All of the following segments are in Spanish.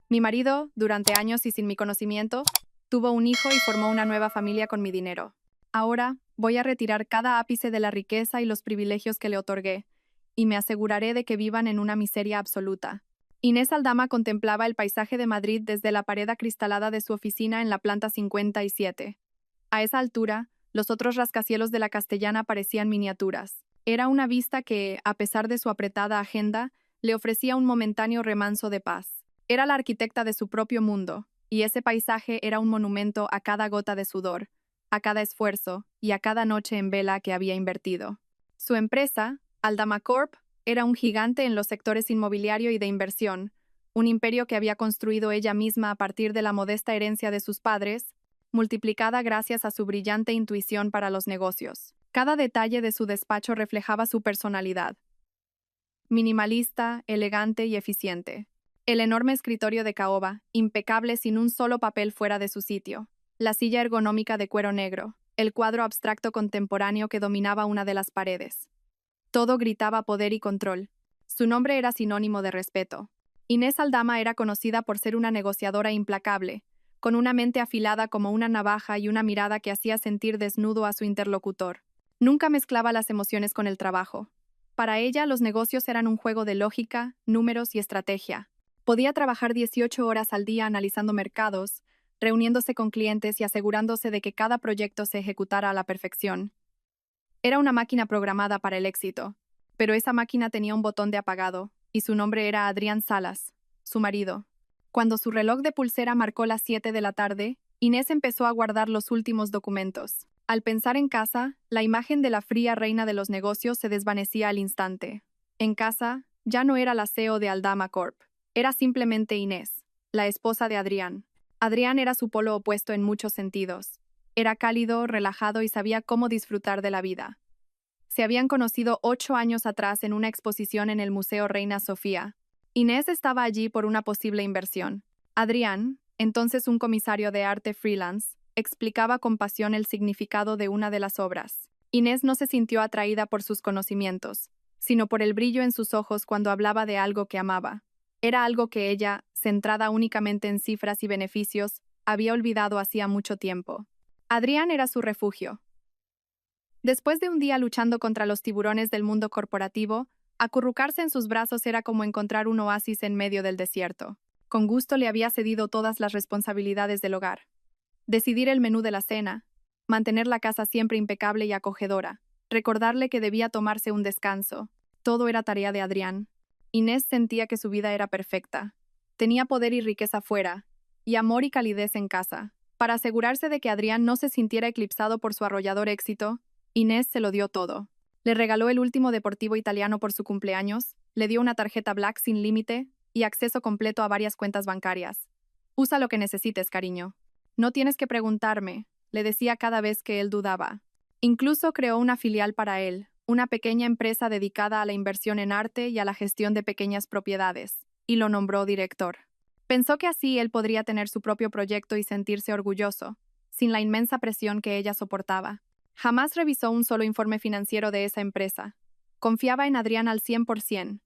Mi marido, durante años y sin mi conocimiento, tuvo un hijo y formó una nueva familia con mi dinero. Ahora voy a retirar cada ápice de la riqueza y los privilegios que le otorgué, y me aseguraré de que vivan en una miseria absoluta. Inés Aldama contemplaba el paisaje de Madrid desde la pared acristalada de su oficina en la planta 57. A esa altura, los otros rascacielos de la Castellana parecían miniaturas. Era una vista que, a pesar de su apretada agenda, le ofrecía un momentáneo remanso de paz. Era la arquitecta de su propio mundo, y ese paisaje era un monumento a cada gota de sudor, a cada esfuerzo y a cada noche en vela que había invertido. Su empresa, Aldama Corp, era un gigante en los sectores inmobiliario y de inversión, un imperio que había construido ella misma a partir de la modesta herencia de sus padres, multiplicada gracias a su brillante intuición para los negocios. Cada detalle de su despacho reflejaba su personalidad. Minimalista, elegante y eficiente. El enorme escritorio de caoba, impecable sin un solo papel fuera de su sitio. La silla ergonómica de cuero negro. El cuadro abstracto contemporáneo que dominaba una de las paredes. Todo gritaba poder y control. Su nombre era sinónimo de respeto. Inés Aldama era conocida por ser una negociadora implacable, con una mente afilada como una navaja y una mirada que hacía sentir desnudo a su interlocutor. Nunca mezclaba las emociones con el trabajo. Para ella, los negocios eran un juego de lógica, números y estrategia. Podía trabajar 18 horas al día analizando mercados, reuniéndose con clientes y asegurándose de que cada proyecto se ejecutara a la perfección. Era una máquina programada para el éxito, pero esa máquina tenía un botón de apagado, y su nombre era Adrián Salas, su marido. Cuando su reloj de pulsera marcó las 7 de la tarde, Inés empezó a guardar los últimos documentos. Al pensar en casa, la imagen de la fría reina de los negocios se desvanecía al instante. En casa, ya no era la CEO de Aldama Corp. Era simplemente Inés, la esposa de Adrián. Adrián era su polo opuesto en muchos sentidos. Era cálido, relajado y sabía cómo disfrutar de la vida. Se habían conocido 8 años atrás en una exposición en el Museo Reina Sofía. Inés estaba allí por una posible inversión. Adrián, entonces un comisario de arte freelance, explicaba con pasión el significado de una de las obras. Inés no se sintió atraída por sus conocimientos, sino por el brillo en sus ojos cuando hablaba de algo que amaba. Era algo que ella, centrada únicamente en cifras y beneficios, había olvidado hacía mucho tiempo. Adrián era su refugio. Después de un día luchando contra los tiburones del mundo corporativo, acurrucarse en sus brazos era como encontrar un oasis en medio del desierto. Con gusto le había cedido todas las responsabilidades del hogar. Decidir el menú de la cena, mantener la casa siempre impecable y acogedora, recordarle que debía tomarse un descanso. Todo era tarea de Adrián. Inés sentía que su vida era perfecta. Tenía poder y riqueza fuera, y amor y calidez en casa. Para asegurarse de que Adrián no se sintiera eclipsado por su arrollador éxito, Inés se lo dio todo. Le regaló el último deportivo italiano por su cumpleaños, le dio una tarjeta Black sin límite y acceso completo a varias cuentas bancarias. Usa lo que necesites, cariño. No tienes que preguntarme, le decía cada vez que él dudaba. Incluso creó una filial para él, una pequeña empresa dedicada a la inversión en arte y a la gestión de pequeñas propiedades, y lo nombró director. Pensó que así él podría tener su propio proyecto y sentirse orgulloso, sin la inmensa presión que ella soportaba. Jamás revisó un solo informe financiero de esa empresa. Confiaba en Adrián al 100%.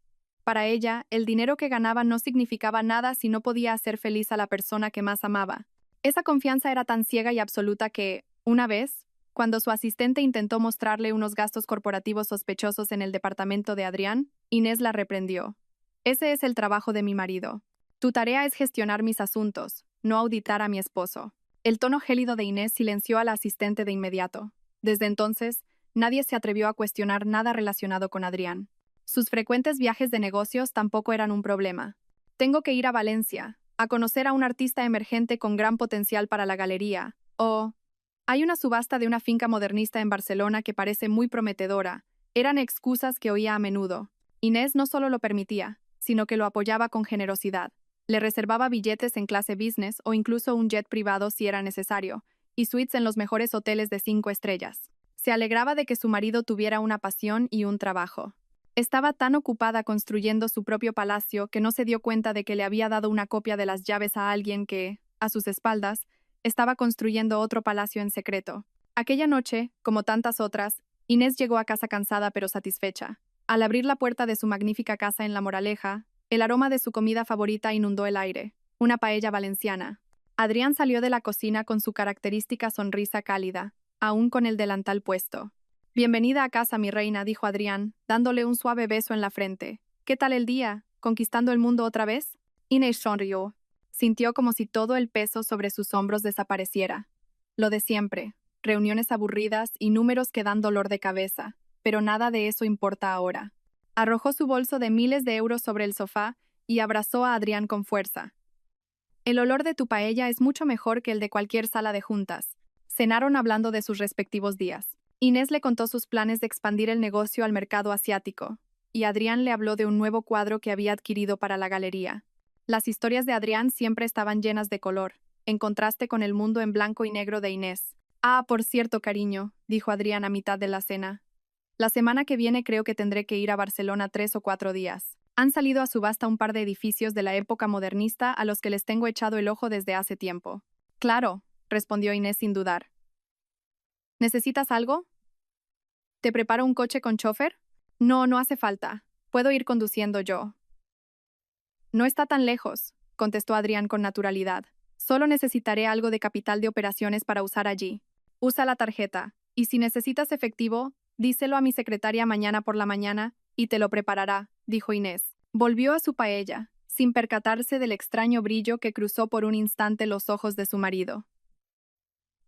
Para ella, el dinero que ganaba no significaba nada si no podía hacer feliz a la persona que más amaba. Esa confianza era tan ciega y absoluta que, una vez, cuando su asistente intentó mostrarle unos gastos corporativos sospechosos en el departamento de Adrián, Inés la reprendió. Ese es el trabajo de mi marido. Tu tarea es gestionar mis asuntos, no auditar a mi esposo. El tono gélido de Inés silenció a la asistente de inmediato. Desde entonces, nadie se atrevió a cuestionar nada relacionado con Adrián. Sus frecuentes viajes de negocios tampoco eran un problema. Tengo que ir a Valencia, a conocer a un artista emergente con gran potencial para la galería, o hay una subasta de una finca modernista en Barcelona que parece muy prometedora. Eran excusas que oía a menudo. Inés no solo lo permitía, sino que lo apoyaba con generosidad. Le reservaba billetes en clase business o incluso un jet privado si era necesario, y suites en los mejores hoteles de 5 estrellas. Se alegraba de que su marido tuviera una pasión y un trabajo. Estaba tan ocupada construyendo su propio palacio que no se dio cuenta de que le había dado una copia de las llaves a alguien que, a sus espaldas, estaba construyendo otro palacio en secreto. Aquella noche, como tantas otras, Inés llegó a casa cansada pero satisfecha. Al abrir la puerta de su magnífica casa en La Moraleja, el aroma de su comida favorita inundó el aire. Una paella valenciana. Adrián salió de la cocina con su característica sonrisa cálida, aún con el delantal puesto. Bienvenida a casa, mi reina, dijo Adrián, dándole un suave beso en la frente. ¿Qué tal el día? ¿Conquistando el mundo otra vez? Inés sonrió. Sintió como si todo el peso sobre sus hombros desapareciera. Lo de siempre, reuniones aburridas y números que dan dolor de cabeza, pero nada de eso importa ahora. Arrojó su bolso de miles de euros sobre el sofá y abrazó a Adrián con fuerza. El olor de tu paella es mucho mejor que el de cualquier sala de juntas. Cenaron hablando de sus respectivos días. Inés le contó sus planes de expandir el negocio al mercado asiático, y Adrián le habló de un nuevo cuadro que había adquirido para la galería. Las historias de Adrián siempre estaban llenas de color, en contraste con el mundo en blanco y negro de Inés. Ah, por cierto, cariño, dijo Adrián a mitad de la cena. La semana que viene creo que tendré que ir a Barcelona 3 o 4 días. Han salido a subasta un par de edificios de la época modernista a los que les tengo echado el ojo desde hace tiempo. Claro, respondió Inés sin dudar. ¿Necesitas algo? ¿Te preparo un coche con chofer? No, no hace falta. Puedo ir conduciendo yo. No está tan lejos, contestó Adrián con naturalidad. Solo necesitaré algo de capital de operaciones para usar allí. Usa la tarjeta, y si necesitas efectivo, díselo a mi secretaria mañana por la mañana y te lo preparará, dijo Inés. Volvió a su paella, sin percatarse del extraño brillo que cruzó por un instante los ojos de su marido.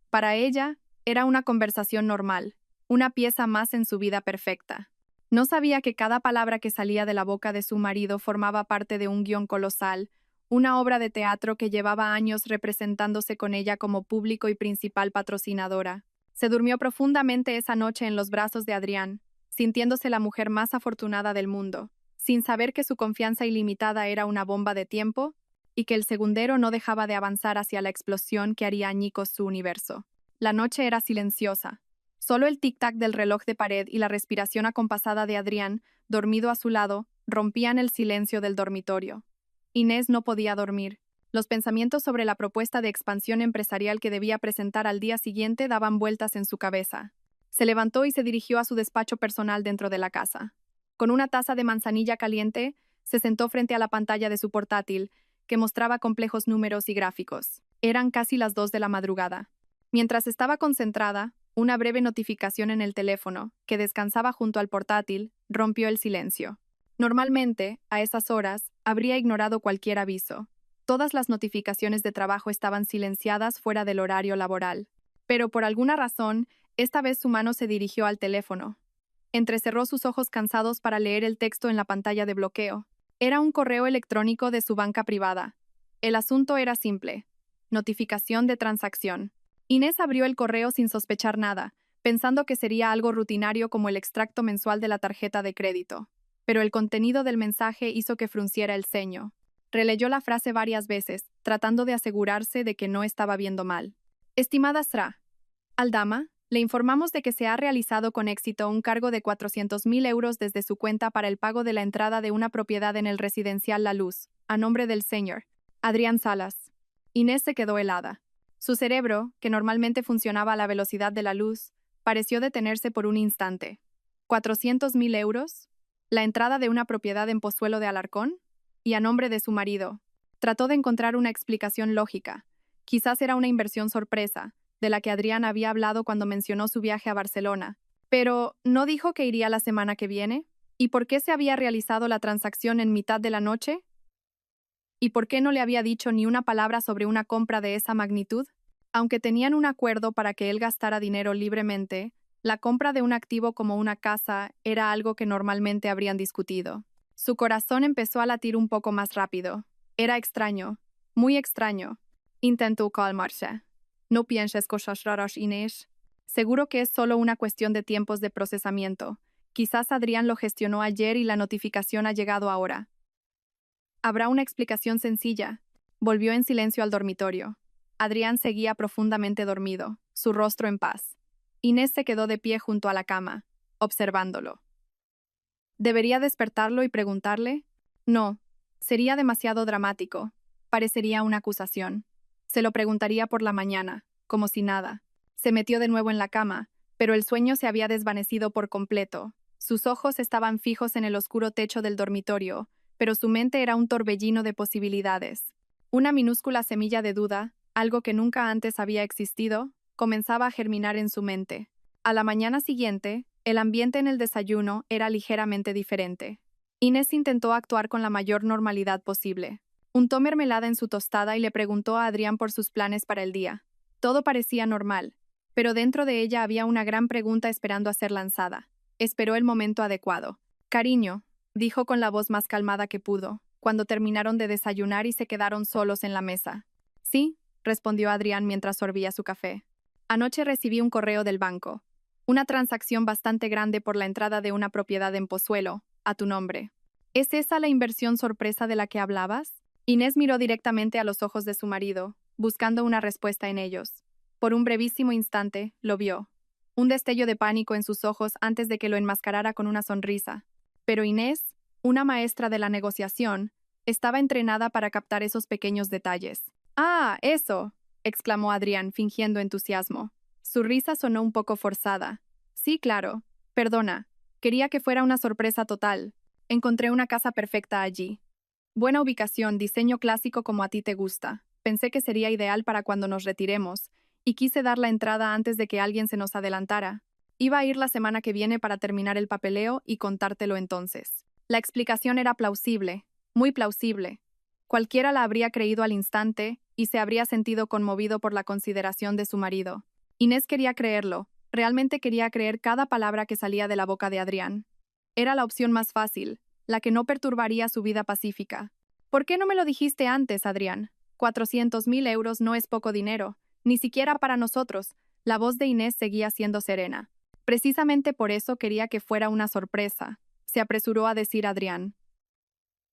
Para ella, era una conversación normal, una pieza más en su vida perfecta. No sabía que cada palabra que salía de la boca de su marido formaba parte de un guión colosal, una obra de teatro que llevaba años representándose con ella como público y principal patrocinadora. Se durmió profundamente esa noche en los brazos de Adrián, sintiéndose la mujer más afortunada del mundo, sin saber que su confianza ilimitada era una bomba de tiempo y que el segundero no dejaba de avanzar hacia la explosión que haría añicos su universo. La noche era silenciosa. Solo el tic-tac del reloj de pared y la respiración acompasada de Adrián, dormido a su lado, rompían el silencio del dormitorio. Inés no podía dormir. Los pensamientos sobre la propuesta de expansión empresarial que debía presentar al día siguiente daban vueltas en su cabeza. Se levantó y se dirigió a su despacho personal dentro de la casa. Con una taza de manzanilla caliente, se sentó frente a la pantalla de su portátil, que mostraba complejos números y gráficos. Eran casi las 2 de la madrugada. Mientras estaba concentrada, una breve notificación en el teléfono, que descansaba junto al portátil, rompió el silencio. Normalmente, a esas horas, habría ignorado cualquier aviso. Todas las notificaciones de trabajo estaban silenciadas fuera del horario laboral. Pero por alguna razón, esta vez su mano se dirigió al teléfono. Entrecerró sus ojos cansados para leer el texto en la pantalla de bloqueo. Era un correo electrónico de su banca privada. El asunto era simple. Notificación de transacción. Inés abrió el correo sin sospechar nada, pensando que sería algo rutinario como el extracto mensual de la tarjeta de crédito. Pero el contenido del mensaje hizo que frunciera el ceño. Releyó la frase varias veces, tratando de asegurarse de que no estaba viendo mal. Estimada Sra. Aldama, le informamos de que se ha realizado con éxito un cargo de 400.000 euros desde su cuenta para el pago de la entrada de una propiedad en el residencial La Luz, a nombre del señor Adrián Salas. Inés se quedó helada. Su cerebro, que normalmente funcionaba a la velocidad de la luz, pareció detenerse por un instante. ¿400.000 euros? ¿La entrada de una propiedad en Pozuelo de Alarcón? Y a nombre de su marido. Trató de encontrar una explicación lógica. Quizás era una inversión sorpresa, de la que Adrián había hablado cuando mencionó su viaje a Barcelona. Pero, ¿no dijo que iría la semana que viene? ¿Y por qué se había realizado la transacción en mitad de la noche? ¿Y por qué no le había dicho ni una palabra sobre una compra de esa magnitud? Aunque tenían un acuerdo para que él gastara dinero libremente, la compra de un activo como una casa era algo que normalmente habrían discutido. Su corazón empezó a latir un poco más rápido. Era extraño, muy extraño. Intentó calmarse. No pienses cosas raras, Inés. Seguro que es solo una cuestión de tiempos de procesamiento. Quizás Adrián lo gestionó ayer y la notificación ha llegado ahora. Habrá una explicación sencilla. Volvió en silencio al dormitorio. Adrián seguía profundamente dormido, su rostro en paz. Inés se quedó de pie junto a la cama, observándolo. ¿Debería despertarlo y preguntarle? No, sería demasiado dramático. Parecería una acusación. Se lo preguntaría por la mañana, como si nada. Se metió de nuevo en la cama, pero el sueño se había desvanecido por completo. Sus ojos estaban fijos en el oscuro techo del dormitorio, pero su mente era un torbellino de posibilidades. Una minúscula semilla de duda, algo que nunca antes había existido, comenzaba a germinar en su mente. A la mañana siguiente, el ambiente en el desayuno era ligeramente diferente. Inés intentó actuar con la mayor normalidad posible. Untó mermelada en su tostada y le preguntó a Adrián por sus planes para el día. Todo parecía normal, pero dentro de ella había una gran pregunta esperando a ser lanzada. Esperó el momento adecuado. Cariño, dijo con la voz más calmada que pudo, cuando terminaron de desayunar y se quedaron solos en la mesa. Sí, respondió Adrián mientras sorbía su café. Anoche recibí un correo del banco. Una transacción bastante grande por la entrada de una propiedad en Pozuelo, a tu nombre. ¿Es esa la inversión sorpresa de la que hablabas? Inés miró directamente a los ojos de su marido, buscando una respuesta en ellos. Por un brevísimo instante, lo vio. Un destello de pánico en sus ojos antes de que lo enmascarara con una sonrisa. Pero Inés, una maestra de la negociación, estaba entrenada para captar esos pequeños detalles. ¡Ah, eso!, exclamó Adrián, fingiendo entusiasmo. Su risa sonó un poco forzada. Sí, claro. Perdona. Quería que fuera una sorpresa total. Encontré una casa perfecta allí. Buena ubicación, diseño clásico como a ti te gusta. Pensé que sería ideal para cuando nos retiremos, y quise dar la entrada antes de que alguien se nos adelantara. Iba a ir la semana que viene para terminar el papeleo y contártelo entonces. La explicación era plausible, muy plausible. Cualquiera la habría creído al instante y se habría sentido conmovido por la consideración de su marido. Inés quería creerlo, realmente quería creer cada palabra que salía de la boca de Adrián. Era la opción más fácil, la que no perturbaría su vida pacífica. ¿Por qué no me lo dijiste antes, Adrián? 400.000 euros no es poco dinero, ni siquiera para nosotros. La voz de Inés seguía siendo serena. Precisamente por eso quería que fuera una sorpresa, se apresuró a decir Adrián.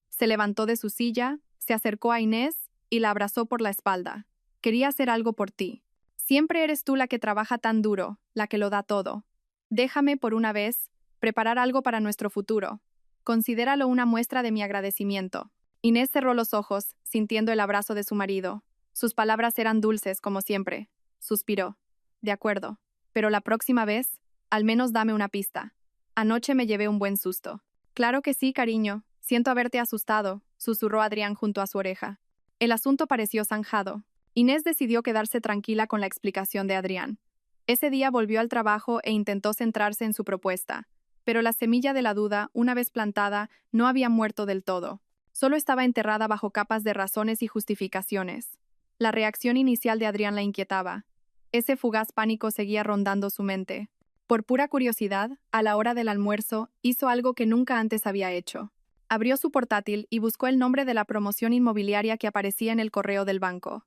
Se levantó de su silla, se acercó a Inés y la abrazó por la espalda. Quería hacer algo por ti. Siempre eres tú la que trabaja tan duro, la que lo da todo. Déjame, por una vez, preparar algo para nuestro futuro. Considéralo una muestra de mi agradecimiento. Inés cerró los ojos, sintiendo el abrazo de su marido. Sus palabras eran dulces, como siempre. Suspiró. De acuerdo. Pero la próxima vez, al menos dame una pista. Anoche me llevé un buen susto. Claro que sí, cariño. Siento haberte asustado, susurró Adrián junto a su oreja. El asunto pareció zanjado. Inés decidió quedarse tranquila con la explicación de Adrián. Ese día volvió al trabajo e intentó centrarse en su propuesta. Pero la semilla de la duda, una vez plantada, no había muerto del todo. Solo estaba enterrada bajo capas de razones y justificaciones. La reacción inicial de Adrián la inquietaba. Ese fugaz pánico seguía rondando su mente. Por pura curiosidad, a la hora del almuerzo, hizo algo que nunca antes había hecho. Abrió su portátil y buscó el nombre de la promoción inmobiliaria que aparecía en el correo del banco.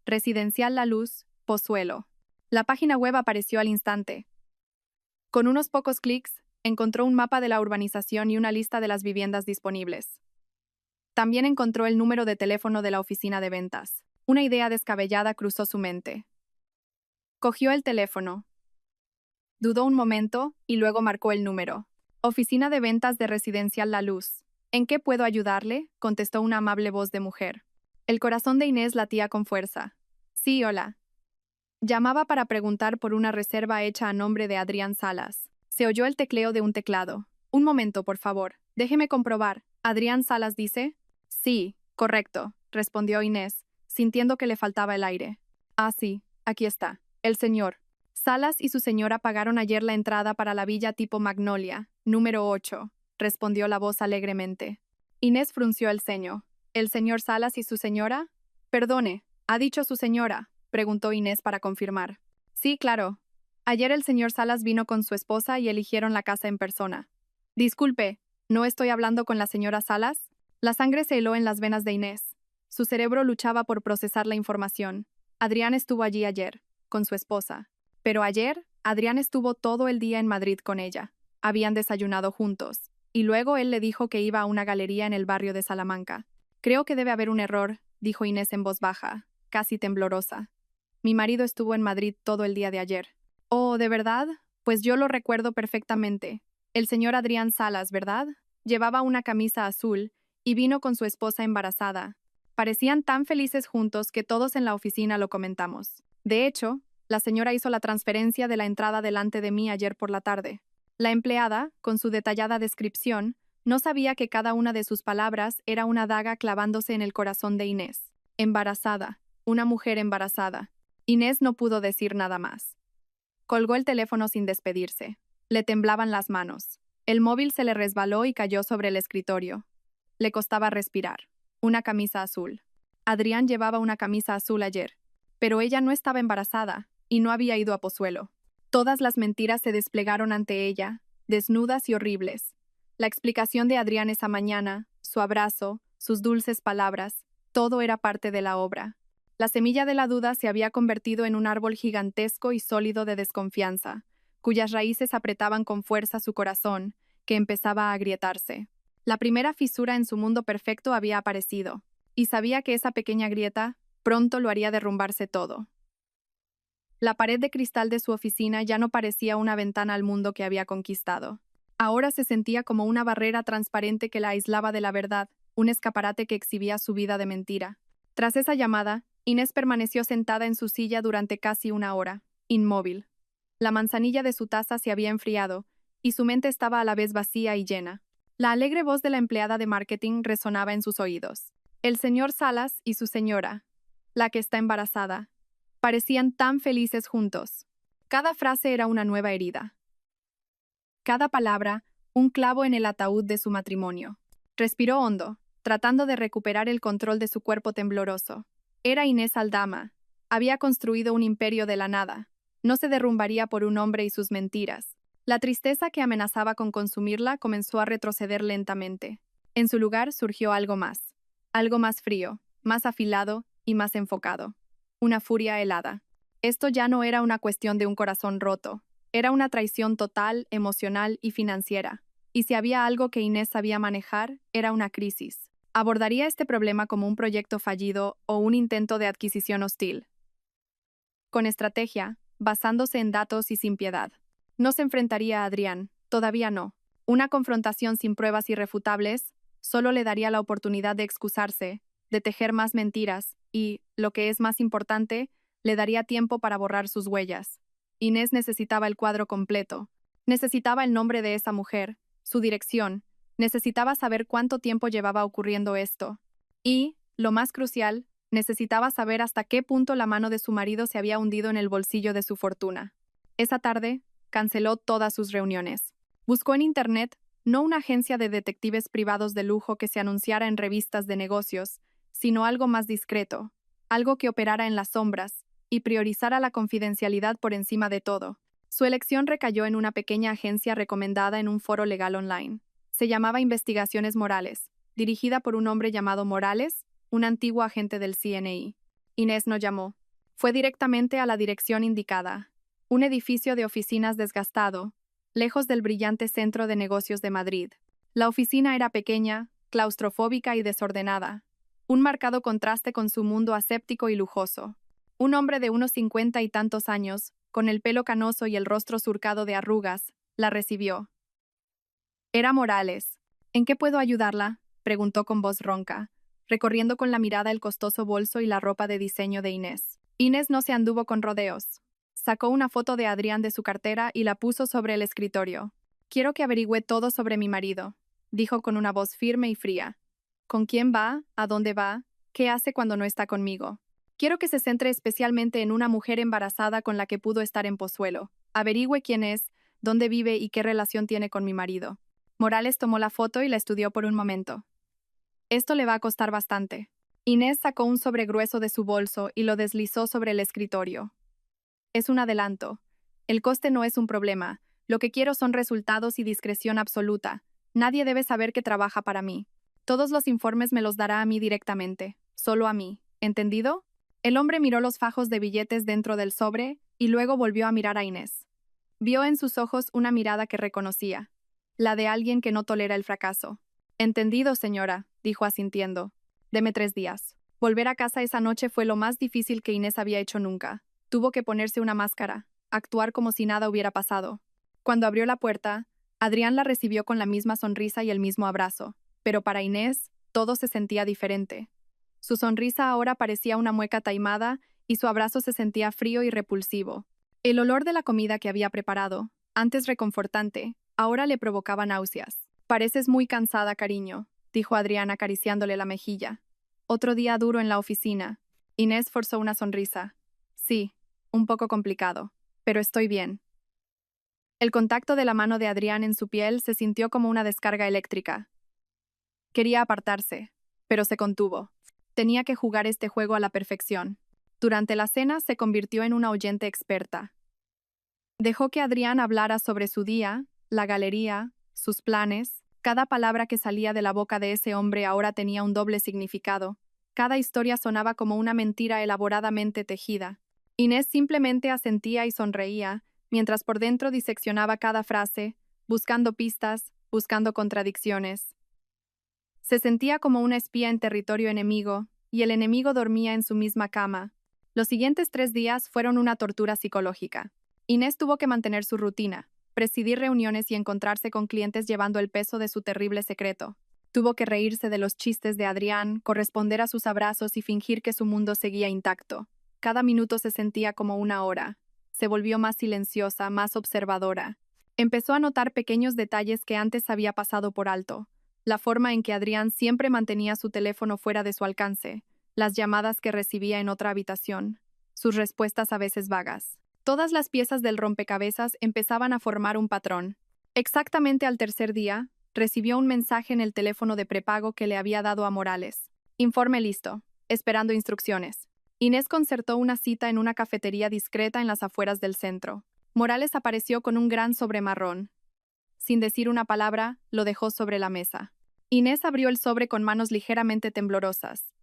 Residencial La Luz, Pozuelo. La página web apareció al instante. Con unos pocos clics, encontró un mapa de la urbanización y una lista de las viviendas disponibles. También encontró el número de teléfono de la oficina de ventas. Una idea descabellada cruzó su mente. Cogió el teléfono. Dudó un momento y luego marcó el número. Oficina de ventas de Residencial La Luz. ¿En qué puedo ayudarle?, contestó una amable voz de mujer. El corazón de Inés latía con fuerza. Sí, hola. Llamaba para preguntar por una reserva hecha a nombre de Adrián Salas. Se oyó el tecleo de un teclado. Un momento, por favor. Déjeme comprobar. ¿Adrián Salas dice? Sí, correcto, respondió Inés, sintiendo que le faltaba el aire. Ah, sí, aquí está. El señor. Salas y su señora pagaron ayer la entrada para la villa tipo Magnolia, número 8, respondió la voz alegremente. Inés frunció el ceño. ¿El señor Salas y su señora? Perdone, ¿ha dicho su señora?, preguntó Inés para confirmar. Sí, claro. Ayer el señor Salas vino con su esposa y eligieron la casa en persona. Disculpe, ¿no estoy hablando con la señora Salas? La sangre se heló en las venas de Inés. Su cerebro luchaba por procesar la información. Adrián estuvo allí ayer, con su esposa. Pero ayer, Adrián estuvo todo el día en Madrid con ella. Habían desayunado juntos. Y luego él le dijo que iba a una galería en el barrio de Salamanca. Creo que debe haber un error, dijo Inés en voz baja, casi temblorosa. Mi marido estuvo en Madrid todo el día de ayer. Oh, ¿de verdad? Pues yo lo recuerdo perfectamente. El señor Adrián Salas, ¿verdad? Llevaba una camisa azul y vino con su esposa embarazada. Parecían tan felices juntos que todos en la oficina lo comentamos. De hecho, la señora hizo la transferencia de la entrada delante de mí ayer por la tarde. La empleada, con su detallada descripción, no sabía que cada una de sus palabras era una daga clavándose en el corazón de Inés. Embarazada. Una mujer embarazada. Inés no pudo decir nada más. Colgó el teléfono sin despedirse. Le temblaban las manos. El móvil se le resbaló y cayó sobre el escritorio. Le costaba respirar. Una camisa azul. Adrián llevaba una camisa azul ayer, pero ella no estaba embarazada y no había ido a Pozuelo. Todas las mentiras se desplegaron ante ella, desnudas y horribles. La explicación de Adrián esa mañana, su abrazo, sus dulces palabras, todo era parte de la obra. La semilla de la duda se había convertido en un árbol gigantesco y sólido de desconfianza, cuyas raíces apretaban con fuerza su corazón, que empezaba a agrietarse. La primera fisura en su mundo perfecto había aparecido, y sabía que esa pequeña grieta pronto lo haría derrumbarse todo. La pared de cristal de su oficina ya no parecía una ventana al mundo que había conquistado. Ahora se sentía como una barrera transparente que la aislaba de la verdad, un escaparate que exhibía su vida de mentira. Tras esa llamada, Inés permaneció sentada en su silla durante casi una hora, inmóvil. La manzanilla de su taza se había enfriado, y su mente estaba a la vez vacía y llena. La alegre voz de la empleada de marketing resonaba en sus oídos. El señor Salas y su señora, la que está embarazada, parecían tan felices juntos. Cada frase era una nueva herida. Cada palabra, un clavo en el ataúd de su matrimonio. Respiró hondo, tratando de recuperar el control de su cuerpo tembloroso. Era Inés Aldama. Había construido un imperio de la nada. No se derrumbaría por un hombre y sus mentiras. La tristeza que amenazaba con consumirla comenzó a retroceder lentamente. En su lugar surgió algo más frío, más afilado y más enfocado. Una furia helada. Esto ya no era una cuestión de un corazón roto. Era una traición total, emocional y financiera. Y si había algo que Inés sabía manejar, era una crisis. Abordaría este problema como un proyecto fallido o un intento de adquisición hostil. Con estrategia, basándose en datos y sin piedad. No se enfrentaría a Adrián, todavía no. Una confrontación sin pruebas irrefutables solo le daría la oportunidad de excusarse, de tejer más mentiras y, lo que es más importante, le daría tiempo para borrar sus huellas. Inés necesitaba el cuadro completo. Necesitaba el nombre de esa mujer, su dirección. Necesitaba saber cuánto tiempo llevaba ocurriendo esto. Y, lo más crucial, necesitaba saber hasta qué punto la mano de su marido se había hundido en el bolsillo de su fortuna. Esa tarde, canceló todas sus reuniones. Buscó en Internet no una agencia de detectives privados de lujo que se anunciara en revistas de negocios, sino algo más discreto, algo que operara en las sombras y priorizara la confidencialidad por encima de todo. Su elección recayó en una pequeña agencia recomendada en un foro legal online. Se llamaba Investigaciones Morales, dirigida por un hombre llamado Morales, un antiguo agente del CNI. Inés no llamó. Fue directamente a la dirección indicada, un edificio de oficinas desgastado, lejos del brillante centro de negocios de Madrid. La oficina era pequeña, claustrofóbica y desordenada, un marcado contraste con su mundo aséptico y lujoso. Un hombre de unos 50 y tantos años, con el pelo canoso y el rostro surcado de arrugas, la recibió. Era Morales. ¿En qué puedo ayudarla?, preguntó con voz ronca, recorriendo con la mirada el costoso bolso y la ropa de diseño de Inés. Inés no se anduvo con rodeos. Sacó una foto de Adrián de su cartera y la puso sobre el escritorio. «Quiero que averigüe todo sobre mi marido», dijo con una voz firme y fría. «¿Con quién va? ¿A dónde va? ¿Qué hace cuando no está conmigo? Quiero que se centre especialmente en una mujer embarazada con la que pudo estar en Pozuelo. Averigüe quién es, dónde vive y qué relación tiene con mi marido». Morales tomó la foto y la estudió por un momento. «Esto le va a costar bastante». Inés sacó un sobre grueso de su bolso y lo deslizó sobre el escritorio. «Es un adelanto. El coste no es un problema. Lo que quiero son resultados y discreción absoluta. Nadie debe saber que trabaja para mí. Todos los informes me los dará a mí directamente. Solo a mí. ¿Entendido?» El hombre miró los fajos de billetes dentro del sobre y luego volvió a mirar a Inés. Vio en sus ojos una mirada que reconocía, la de alguien que no tolera el fracaso. «Entendido, señora», dijo asintiendo. «Deme 3 días». Volver a casa esa noche fue lo más difícil que Inés había hecho nunca. Tuvo que ponerse una máscara, actuar como si nada hubiera pasado. Cuando abrió la puerta, Adrián la recibió con la misma sonrisa y el mismo abrazo, pero para Inés, todo se sentía diferente. Su sonrisa ahora parecía una mueca taimada y su abrazo se sentía frío y repulsivo. El olor de la comida que había preparado, antes reconfortante, ahora le provocaba náuseas. «Pareces muy cansada, cariño», dijo Adrián acariciándole la mejilla. Otro día duro en la oficina. Inés forzó una sonrisa. Sí, un poco complicado, pero estoy bien. El contacto de la mano de Adrián en su piel se sintió como una descarga eléctrica. Quería apartarse, pero se contuvo. Tenía que jugar este juego a la perfección. Durante la cena se convirtió en una oyente experta. Dejó que Adrián hablara sobre su día, la galería, sus planes. Cada palabra que salía de la boca de ese hombre ahora tenía un doble significado. Cada historia sonaba como una mentira elaboradamente tejida. Inés simplemente asentía y sonreía, mientras por dentro diseccionaba cada frase, buscando pistas, buscando contradicciones. Se sentía como una espía en territorio enemigo, y el enemigo dormía en su misma cama. Los siguientes 3 días fueron una tortura psicológica. Inés tuvo que mantener su rutina, presidir reuniones y encontrarse con clientes llevando el peso de su terrible secreto. Tuvo que reírse de los chistes de Adrián, corresponder a sus abrazos y fingir que su mundo seguía intacto. Cada minuto se sentía como una hora. Se volvió más silenciosa, más observadora. Empezó a notar pequeños detalles que antes había pasado por alto. La forma en que Adrián siempre mantenía su teléfono fuera de su alcance, las llamadas que recibía en otra habitación, sus respuestas a veces vagas. Todas las piezas del rompecabezas empezaban a formar un patrón. Exactamente al tercer día, recibió un mensaje en el teléfono de prepago que le había dado a Morales. Informe listo, esperando instrucciones. Inés concertó una cita en una cafetería discreta en las afueras del centro. Morales apareció con un gran sobre marrón. Sin decir una palabra, lo dejó sobre la mesa. Inés abrió el sobre con manos ligeramente temblorosas.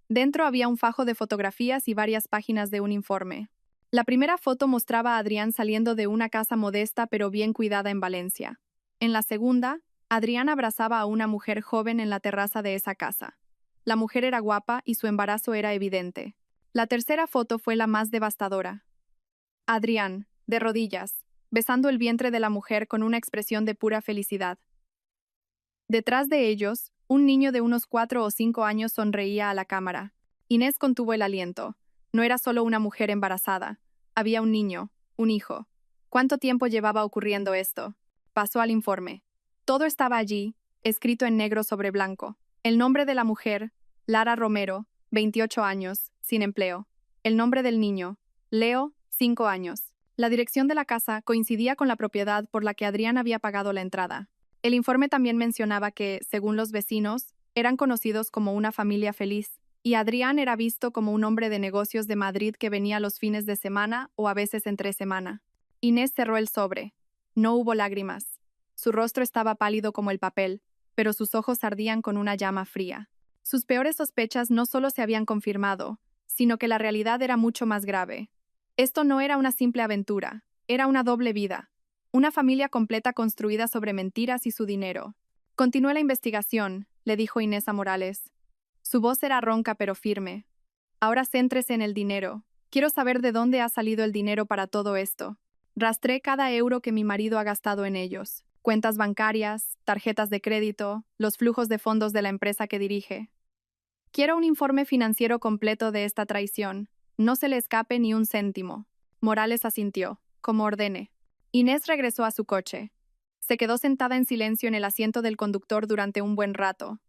Dentro había un fajo de fotografías y varias páginas de un informe. La primera foto mostraba a Adrián saliendo de una casa modesta pero bien cuidada en Valencia. En la segunda, Adrián abrazaba a una mujer joven en la terraza de esa casa. La mujer era guapa y su embarazo era evidente. La tercera foto fue la más devastadora. Adrián, de rodillas, besando el vientre de la mujer con una expresión de pura felicidad. Detrás de ellos, un niño de unos 4 o 5 años sonreía a la cámara. Inés contuvo el aliento. No era solo una mujer embarazada. Había un niño, un hijo. ¿Cuánto tiempo llevaba ocurriendo esto? Pasó al informe. Todo estaba allí, escrito en negro sobre blanco. El nombre de la mujer, Lara Romero, 28 años, sin empleo. El nombre del niño, Leo, 5 años. La dirección de la casa coincidía con la propiedad por la que Adrián había pagado la entrada. El informe también mencionaba que, según los vecinos, eran conocidos como una familia feliz, y Adrián era visto como un hombre de negocios de Madrid que venía los fines de semana o a veces entre semana. Inés cerró el sobre. No hubo lágrimas. Su rostro estaba pálido como el papel, pero sus ojos ardían con una llama fría. Sus peores sospechas no solo se habían confirmado, sino que la realidad era mucho más grave. Esto no era una simple aventura, era una doble vida. Una familia completa construida sobre mentiras y su dinero. Continúe la investigación, le dijo Inés a Morales. Su voz era ronca pero firme. Ahora céntrese en el dinero. Quiero saber de dónde ha salido el dinero para todo esto. Rastré cada euro que mi marido ha gastado en ellos. Cuentas bancarias, tarjetas de crédito, los flujos de fondos de la empresa que dirige. Quiero un informe financiero completo de esta traición. No se le escape ni un céntimo. Morales asintió, como ordene. Inés regresó a su coche. Se quedó sentada en silencio en el asiento del conductor durante un buen rato.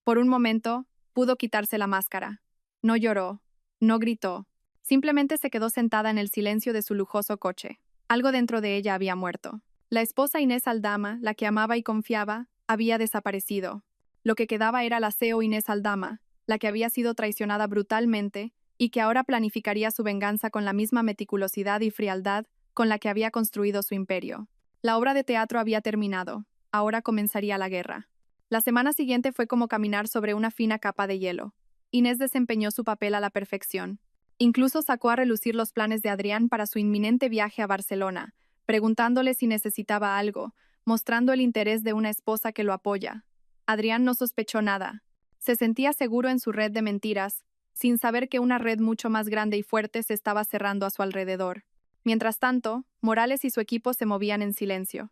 Por un momento, pudo quitarse la máscara. No lloró, no gritó. Simplemente se quedó sentada en el silencio de su lujoso coche. Algo dentro de ella había muerto. La esposa Inés Aldama, la que amaba y confiaba, había desaparecido. Lo que quedaba era la CEO Inés Aldama, la que había sido traicionada brutalmente y que ahora planificaría su venganza con la misma meticulosidad y frialdad con la que había construido su imperio. La obra de teatro había terminado. Ahora comenzaría la guerra. La semana siguiente fue como caminar sobre una fina capa de hielo. Inés desempeñó su papel a la perfección. Incluso sacó a relucir los planes de Adrián para su inminente viaje a Barcelona, preguntándole si necesitaba algo, mostrando el interés de una esposa que lo apoya. Adrián no sospechó nada. Se sentía seguro en su red de mentiras, sin saber que una red mucho más grande y fuerte se estaba cerrando a su alrededor. Mientras tanto, Morales y su equipo se movían en silencio.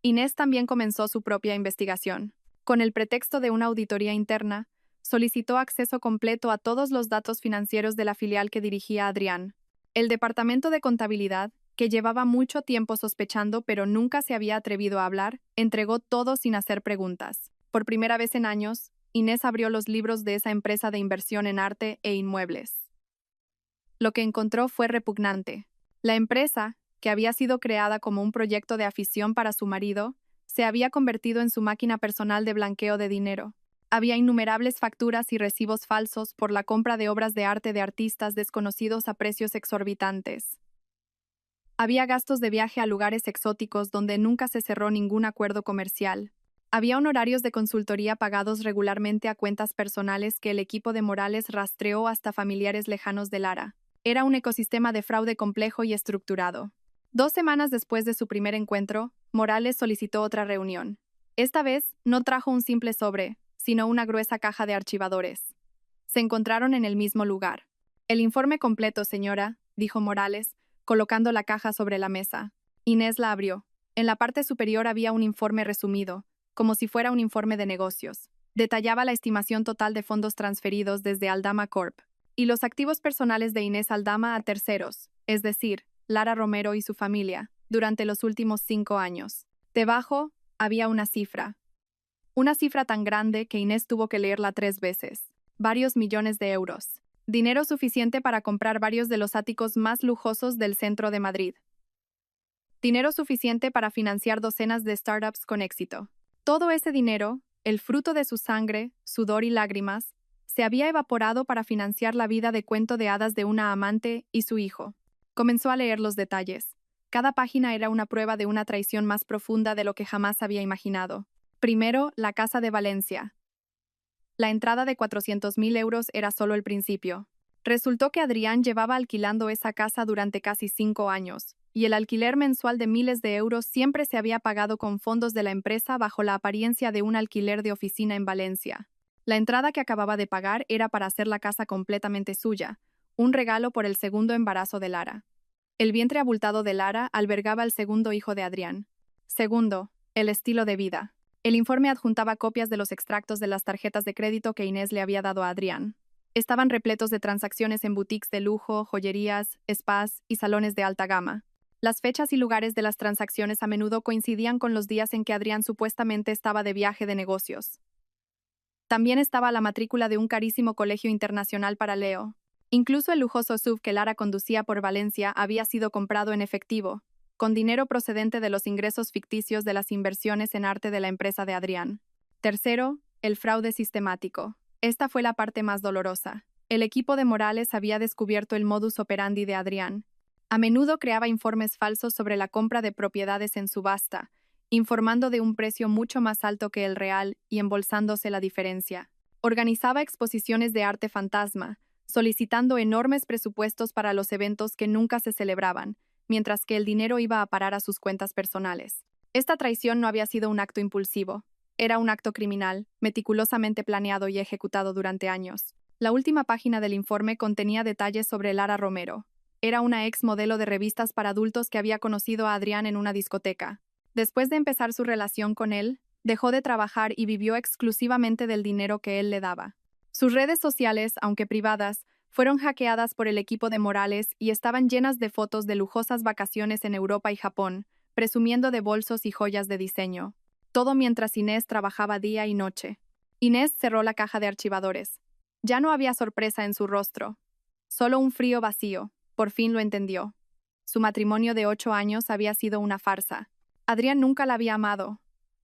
Inés también comenzó su propia investigación. Con el pretexto de una auditoría interna, solicitó acceso completo a todos los datos financieros de la filial que dirigía Adrián. El departamento de contabilidad, que llevaba mucho tiempo sospechando pero nunca se había atrevido a hablar, entregó todo sin hacer preguntas. Por primera vez en años, Inés abrió los libros de esa empresa de inversión en arte e inmuebles. Lo que encontró fue repugnante. La empresa, que había sido creada como un proyecto de afición para su marido, se había convertido en su máquina personal de blanqueo de dinero. Había innumerables facturas y recibos falsos por la compra de obras de arte de artistas desconocidos a precios exorbitantes. Había gastos de viaje a lugares exóticos donde nunca se cerró ningún acuerdo comercial. Había honorarios de consultoría pagados regularmente a cuentas personales que el equipo de Morales rastreó hasta familiares lejanos de Lara. Era un ecosistema de fraude complejo y estructurado. 2 semanas después de su primer encuentro, Morales solicitó otra reunión. Esta vez, no trajo un simple sobre, sino una gruesa caja de archivadores. Se encontraron en el mismo lugar. El informe completo, señora, dijo Morales, colocando la caja sobre la mesa. Inés la abrió. En la parte superior había un informe resumido, como si fuera un informe de negocios. Detallaba la estimación total de fondos transferidos desde Aldama Corp. Y los activos personales de Inés Aldama a terceros, es decir, Lara Romero y su familia, durante los últimos 5 años. Debajo, había una cifra. Una cifra tan grande que Inés tuvo que leerla 3 veces. Varios millones de euros. Dinero suficiente para comprar varios de los áticos más lujosos del centro de Madrid. Dinero suficiente para financiar docenas de startups con éxito. Todo ese dinero, el fruto de su sangre, sudor y lágrimas, se había evaporado para financiar la vida de cuento de hadas de una amante y su hijo. Comenzó a leer los detalles. Cada página era una prueba de una traición más profunda de lo que jamás había imaginado. Primero, la Casa de Valencia. La entrada de 400.000 euros era solo el principio. Resultó que Adrián llevaba alquilando esa casa durante casi 5 años, y el alquiler mensual de miles de euros siempre se había pagado con fondos de la empresa bajo la apariencia de un alquiler de oficina en Valencia. La entrada que acababa de pagar era para hacer la casa completamente suya, un regalo por el segundo embarazo de Lara. El vientre abultado de Lara albergaba al segundo hijo de Adrián. Segundo, el estilo de vida. El informe adjuntaba copias de los extractos de las tarjetas de crédito que Inés le había dado a Adrián. Estaban repletos de transacciones en boutiques de lujo, joyerías, spas y salones de alta gama. Las fechas y lugares de las transacciones a menudo coincidían con los días en que Adrián supuestamente estaba de viaje de negocios. También estaba la matrícula de un carísimo colegio internacional para Leo. Incluso el lujoso SUV que Lara conducía por Valencia había sido comprado en efectivo, con dinero procedente de los ingresos ficticios de las inversiones en arte de la empresa de Adrián. Tercero, el fraude sistemático. Esta fue la parte más dolorosa. El equipo de Morales había descubierto el modus operandi de Adrián. A menudo creaba informes falsos sobre la compra de propiedades en subasta, informando de un precio mucho más alto que el real y embolsándose la diferencia. Organizaba exposiciones de arte fantasma, solicitando enormes presupuestos para los eventos que nunca se celebraban, mientras que el dinero iba a parar a sus cuentas personales. Esta traición no había sido un acto impulsivo. Era un acto criminal, meticulosamente planeado y ejecutado durante años. La última página del informe contenía detalles sobre Lara Romero. Era una ex modelo de revistas para adultos que había conocido a Adrián en una discoteca. Después de empezar su relación con él, dejó de trabajar y vivió exclusivamente del dinero que él le daba. Sus redes sociales, aunque privadas, fueron hackeadas por el equipo de Morales y estaban llenas de fotos de lujosas vacaciones en Europa y Japón, presumiendo de bolsos y joyas de diseño. Todo mientras Inés trabajaba día y noche. Inés cerró la caja de archivadores. Ya no había sorpresa en su rostro. Solo un frío vacío. Por fin lo entendió. Su matrimonio de 8 años había sido una farsa. Adrián nunca la había amado.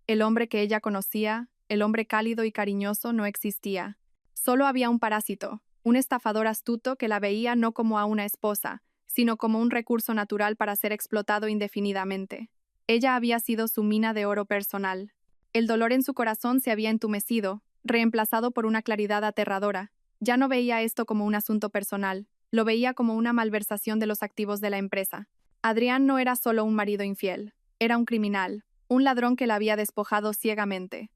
El hombre que ella conocía, el hombre cálido y cariñoso, no existía. Solo había un parásito, un estafador astuto que la veía no como a una esposa, sino como un recurso natural para ser explotado indefinidamente. Ella había sido su mina de oro personal. El dolor en su corazón se había entumecido, reemplazado por una claridad aterradora. Ya no veía esto como un asunto personal, lo veía como una malversación de los activos de la empresa. Adrián no era solo un marido infiel, era un criminal, un ladrón que la había despojado ciegamente.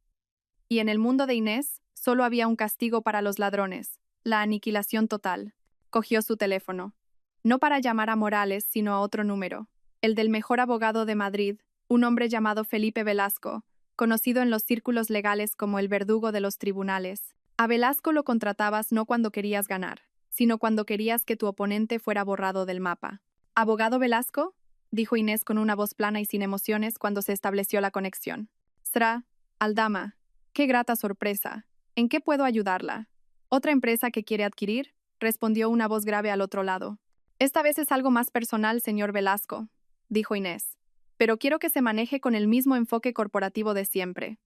Y en el mundo de Inés, solo había un castigo para los ladrones, la aniquilación total. Cogió su teléfono. No para llamar a Morales, sino a otro número, el del mejor abogado de Madrid, un hombre llamado Felipe Velasco, conocido en los círculos legales como el verdugo de los tribunales. A Velasco lo contratabas no cuando querías ganar, sino cuando querías que tu oponente fuera borrado del mapa. ¿Abogado Velasco?, dijo Inés con una voz plana y sin emociones cuando se estableció la conexión. Sra. Aldama. Qué grata sorpresa. ¿En qué puedo ayudarla? ¿Otra empresa que quiere adquirir? Respondió una voz grave al otro lado. Esta vez es algo más personal, señor Velasco, dijo Inés. Pero quiero que se maneje con el mismo enfoque corporativo de siempre.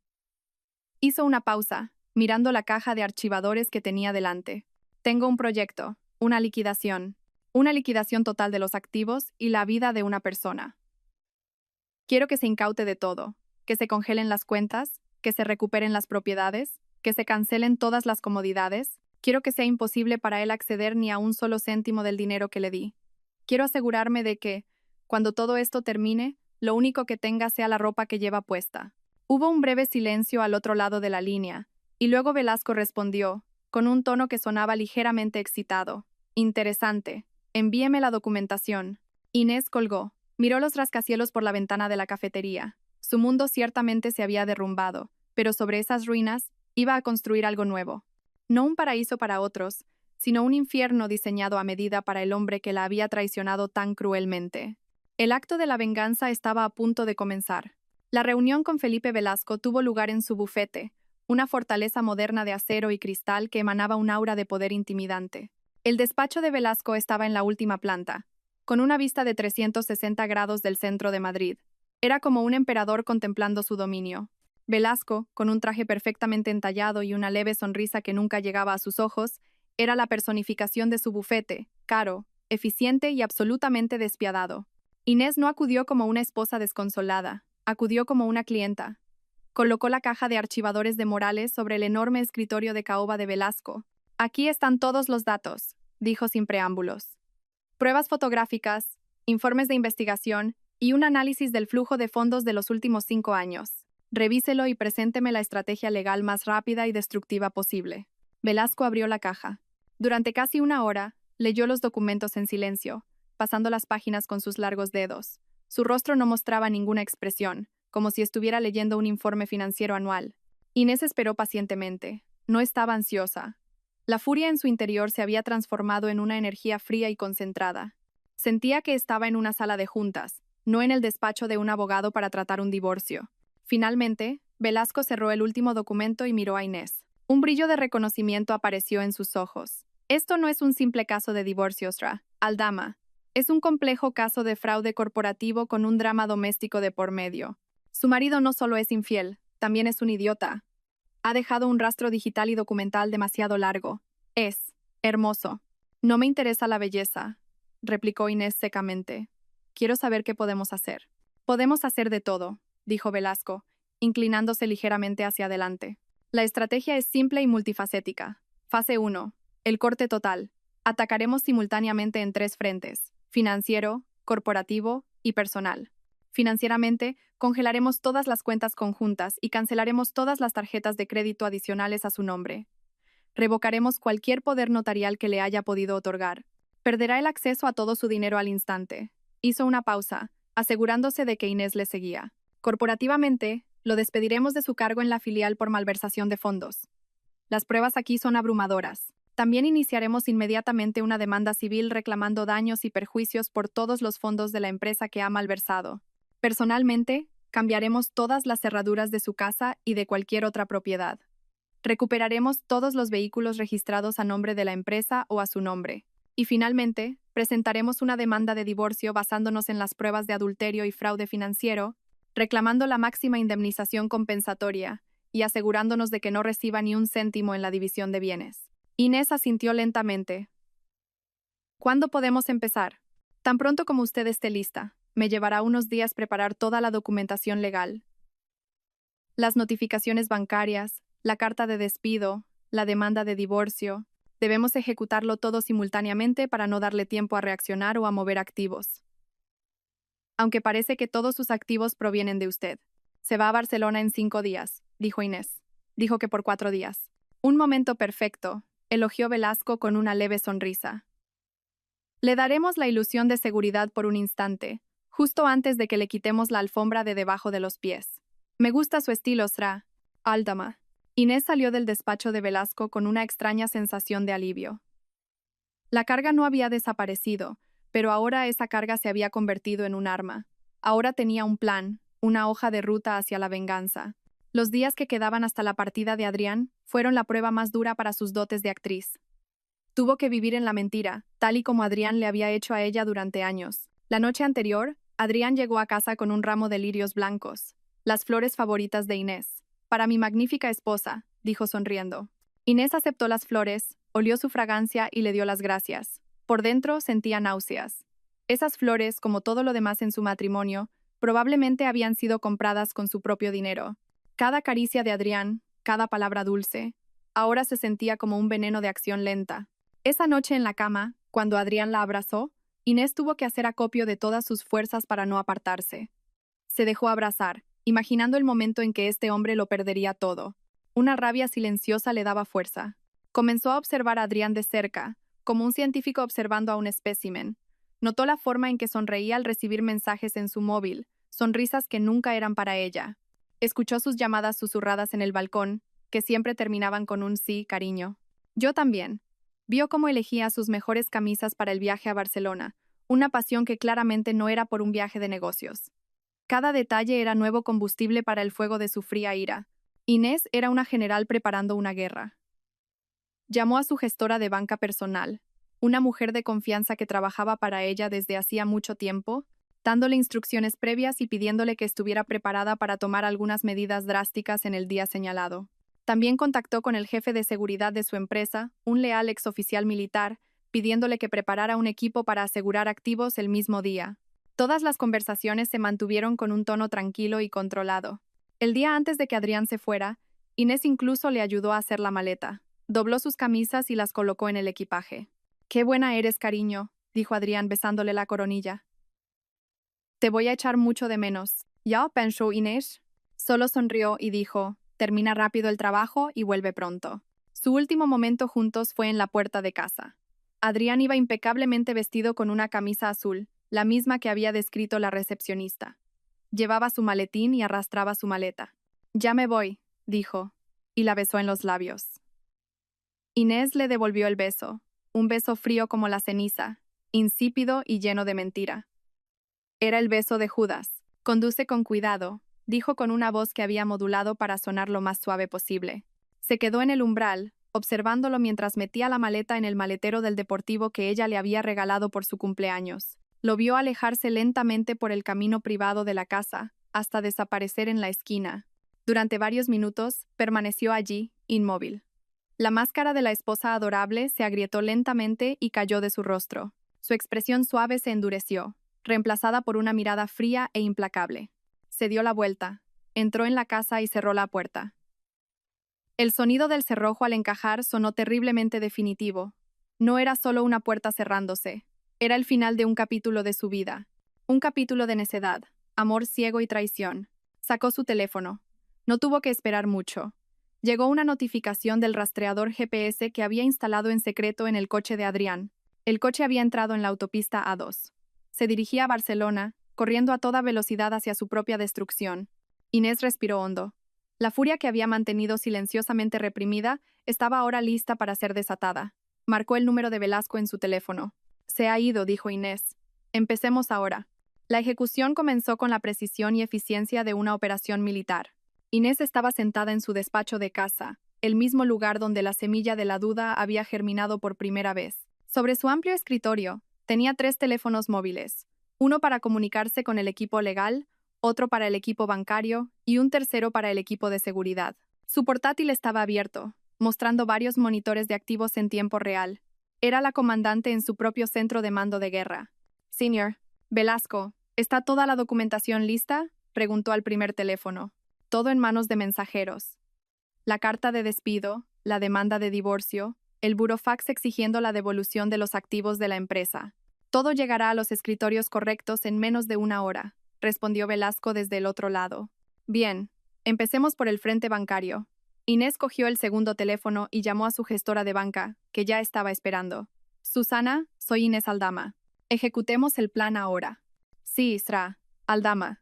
Hizo una pausa, mirando la caja de archivadores que tenía delante. Tengo un proyecto, una liquidación total de los activos y la vida de una persona. Quiero que se incaute de todo, que se congelen las cuentas, que se recuperen las propiedades, que se cancelen todas las comodidades. Quiero que sea imposible para él acceder ni a un solo céntimo del dinero que le di. Quiero asegurarme de que, cuando todo esto termine, lo único que tenga sea la ropa que lleva puesta. Hubo un breve silencio al otro lado de la línea, y luego Velasco respondió, con un tono que sonaba ligeramente excitado. Interesante. Envíeme la documentación. Inés colgó. Miró los rascacielos por la ventana de la cafetería. Su mundo ciertamente se había derrumbado, pero sobre esas ruinas iba a construir algo nuevo. No un paraíso para otros, sino un infierno diseñado a medida para el hombre que la había traicionado tan cruelmente. El acto de la venganza estaba a punto de comenzar. La reunión con Felipe Velasco tuvo lugar en su bufete, una fortaleza moderna de acero y cristal que emanaba un aura de poder intimidante. El despacho de Velasco estaba en la última planta, con una vista de 360 grados del centro de Madrid. Era como un emperador contemplando su dominio. Velasco, con un traje perfectamente entallado y una leve sonrisa que nunca llegaba a sus ojos, era la personificación de su bufete, caro, eficiente y absolutamente despiadado. Inés no acudió como una esposa desconsolada, acudió como una clienta. Colocó la caja de archivadores de Morales sobre el enorme escritorio de caoba de Velasco. Aquí están todos los datos, dijo sin preámbulos. Pruebas fotográficas, informes de investigación y un análisis del flujo de fondos de los últimos 5 años. Revíselo y presénteme la estrategia legal más rápida y destructiva posible. Velasco abrió la caja. Durante casi una hora, leyó los documentos en silencio, pasando las páginas con sus largos dedos. Su rostro no mostraba ninguna expresión, como si estuviera leyendo un informe financiero anual. Inés esperó pacientemente. No estaba ansiosa. La furia en su interior se había transformado en una energía fría y concentrada. Sentía que estaba en una sala de juntas, no en el despacho de un abogado para tratar un divorcio. Finalmente, Velasco cerró el último documento y miró a Inés. Un brillo de reconocimiento apareció en sus ojos. Esto no es un simple caso de divorcio, Aldama. Es un complejo caso de fraude corporativo con un drama doméstico de por medio. Su marido no solo es infiel, también es un idiota. Ha dejado un rastro digital y documental demasiado largo. Es hermoso. No me interesa la belleza, replicó Inés secamente. Quiero saber qué podemos hacer. Podemos hacer de todo, dijo Velasco, inclinándose ligeramente hacia adelante. La estrategia es simple y multifacética. Fase 1. El corte total. Atacaremos simultáneamente en 3 frentes: financiero, corporativo y personal. Financieramente, congelaremos todas las cuentas conjuntas y cancelaremos todas las tarjetas de crédito adicionales a su nombre. Revocaremos cualquier poder notarial que le haya podido otorgar. Perderá el acceso a todo su dinero al instante. Hizo una pausa, asegurándose de que Inés le seguía. Corporativamente, lo despediremos de su cargo en la filial por malversación de fondos. Las pruebas aquí son abrumadoras. También iniciaremos inmediatamente una demanda civil reclamando daños y perjuicios por todos los fondos de la empresa que ha malversado. Personalmente, cambiaremos todas las cerraduras de su casa y de cualquier otra propiedad. Recuperaremos todos los vehículos registrados a nombre de la empresa o a su nombre. Y finalmente, presentaremos una demanda de divorcio basándonos en las pruebas de adulterio y fraude financiero, reclamando la máxima indemnización compensatoria y asegurándonos de que no reciba ni un céntimo en la división de bienes. Inés asintió lentamente. ¿Cuándo podemos empezar? Tan pronto como usted esté lista. Me llevará unos días preparar toda la documentación legal. Las notificaciones bancarias, la carta de despido, la demanda de divorcio. Debemos ejecutarlo todo simultáneamente para no darle tiempo a reaccionar o a mover activos. Aunque parece que todos sus activos provienen de usted. Se va a Barcelona en 5 días, dijo Inés. Dijo que por 4 días. Un momento perfecto, elogió Velasco con una leve sonrisa. Le daremos la ilusión de seguridad por un instante, justo antes de que le quitemos la alfombra de debajo de los pies. Me gusta su estilo, Aldama. Inés salió del despacho de Velasco con una extraña sensación de alivio. La carga no había desaparecido, pero ahora esa carga se había convertido en un arma. Ahora tenía un plan, una hoja de ruta hacia la venganza. Los días que quedaban hasta la partida de Adrián fueron la prueba más dura para sus dotes de actriz. Tuvo que vivir en la mentira, tal y como Adrián le había hecho a ella durante años. La noche anterior, Adrián llegó a casa con un ramo de lirios blancos, las flores favoritas de Inés. Para mi magnífica esposa, dijo sonriendo. Inés aceptó las flores, olió su fragancia y le dio las gracias. Por dentro sentía náuseas. Esas flores, como todo lo demás en su matrimonio, probablemente habían sido compradas con su propio dinero. Cada caricia de Adrián, cada palabra dulce, ahora se sentía como un veneno de acción lenta. Esa noche en la cama, cuando Adrián la abrazó, Inés tuvo que hacer acopio de todas sus fuerzas para no apartarse. Se dejó abrazar, imaginando el momento en que este hombre lo perdería todo. Una rabia silenciosa le daba fuerza. Comenzó a observar a Adrián de cerca, como un científico observando a un espécimen. Notó la forma en que sonreía al recibir mensajes en su móvil, sonrisas que nunca eran para ella. Escuchó sus llamadas susurradas en el balcón, que siempre terminaban con un sí, cariño. Yo también. Vio cómo elegía sus mejores camisas para el viaje a Barcelona, una pasión que claramente no era por un viaje de negocios. Cada detalle era nuevo combustible para el fuego de su fría ira. Inés era una general preparando una guerra. Llamó a su gestora de banca personal, una mujer de confianza que trabajaba para ella desde hacía mucho tiempo, dándole instrucciones previas y pidiéndole que estuviera preparada para tomar algunas medidas drásticas en el día señalado. También contactó con el jefe de seguridad de su empresa, un leal exoficial militar, pidiéndole que preparara un equipo para asegurar activos el mismo día. Todas las conversaciones se mantuvieron con un tono tranquilo y controlado. El día antes de que Adrián se fuera, Inés incluso le ayudó a hacer la maleta. Dobló sus camisas y las colocó en el equipaje. «Qué buena eres, cariño», dijo Adrián besándole la coronilla. «Te voy a echar mucho de menos». «¿Ya?» pensó Inés. Solo sonrió y dijo, «Termina rápido el trabajo y vuelve pronto». Su último momento juntos fue en la puerta de casa. Adrián iba impecablemente vestido con una camisa azul, la misma que había descrito la recepcionista. Llevaba su maletín y arrastraba su maleta. «Ya me voy», dijo, y la besó en los labios. Inés le devolvió el beso, un beso frío como la ceniza, insípido y lleno de mentira. Era el beso de Judas. «Conduce con cuidado», dijo con una voz que había modulado para sonar lo más suave posible. Se quedó en el umbral, observándolo mientras metía la maleta en el maletero del deportivo que ella le había regalado por su cumpleaños. Lo vio alejarse lentamente por el camino privado de la casa, hasta desaparecer en la esquina. Durante varios minutos, permaneció allí, inmóvil. La máscara de la esposa adorable se agrietó lentamente y cayó de su rostro. Su expresión suave se endureció, reemplazada por una mirada fría e implacable. Se dio la vuelta, entró en la casa y cerró la puerta. El sonido del cerrojo al encajar sonó terriblemente definitivo. No era solo una puerta cerrándose, era el final de un capítulo de su vida. Un capítulo de necedad, amor ciego y traición. Sacó su teléfono. No tuvo que esperar mucho. Llegó una notificación del rastreador GPS que había instalado en secreto en el coche de Adrián. El coche había entrado en la autopista A2. Se dirigía a Barcelona, corriendo a toda velocidad hacia su propia destrucción. Inés respiró hondo. La furia que había mantenido silenciosamente reprimida estaba ahora lista para ser desatada. Marcó el número de Velasco en su teléfono. «Se ha ido», dijo Inés. «Empecemos ahora». La ejecución comenzó con la precisión y eficiencia de una operación militar. Inés estaba sentada en su despacho de casa, el mismo lugar donde la semilla de la duda había germinado por primera vez. Sobre su amplio escritorio, tenía 3 teléfonos móviles, uno para comunicarse con el equipo legal, otro para el equipo bancario y un tercero para el equipo de seguridad. Su portátil estaba abierto, mostrando varios monitores de activos en tiempo real. Era la comandante en su propio centro de mando de guerra. «Señor Velasco, ¿está toda la documentación lista?», preguntó al primer teléfono. «Todo en manos de mensajeros. La carta de despido, la demanda de divorcio, el burofax exigiendo la devolución de los activos de la empresa. Todo llegará a los escritorios correctos en menos de 1 hora», respondió Velasco desde el otro lado. «Bien, empecemos por el frente bancario». Inés cogió el segundo teléfono y llamó a su gestora de banca, que ya estaba esperando. «Susana, soy Inés Aldama. Ejecutemos el plan ahora». «Sí, Sra. Aldama».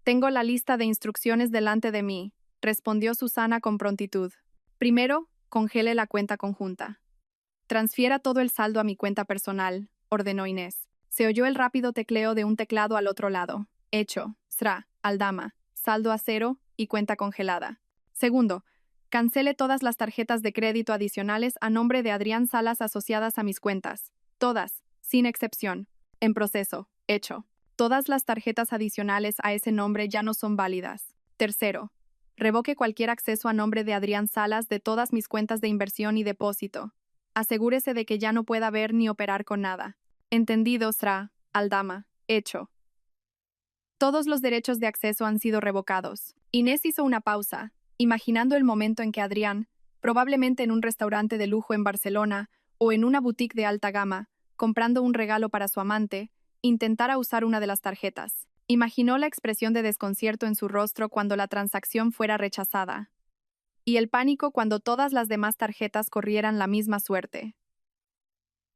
«Tengo la lista de instrucciones delante de mí», respondió Susana con prontitud. «Primero, congele la cuenta conjunta». «Transfiera todo el saldo a mi cuenta personal», ordenó Inés. Se oyó el rápido tecleo de un teclado al otro lado. «Hecho, Sra. Aldama. Saldo a 0, y cuenta congelada. Segundo, cancele todas las tarjetas de crédito adicionales a nombre de Adrián Salas asociadas a mis cuentas. Todas, sin excepción. En proceso. Hecho. Todas las tarjetas adicionales a ese nombre ya no son válidas. Tercero, revoque cualquier acceso a nombre de Adrián Salas de todas mis cuentas de inversión y depósito. Asegúrese de que ya no pueda ver ni operar con nada. Entendido, Sra. Aldama. Hecho. Todos los derechos de acceso han sido revocados. Inés hizo una pausa, imaginando el momento en que Adrián, probablemente en un restaurante de lujo en Barcelona o en una boutique de alta gama, comprando un regalo para su amante, intentara usar una de las tarjetas. Imaginó la expresión de desconcierto en su rostro cuando la transacción fuera rechazada, y el pánico cuando todas las demás tarjetas corrieran la misma suerte.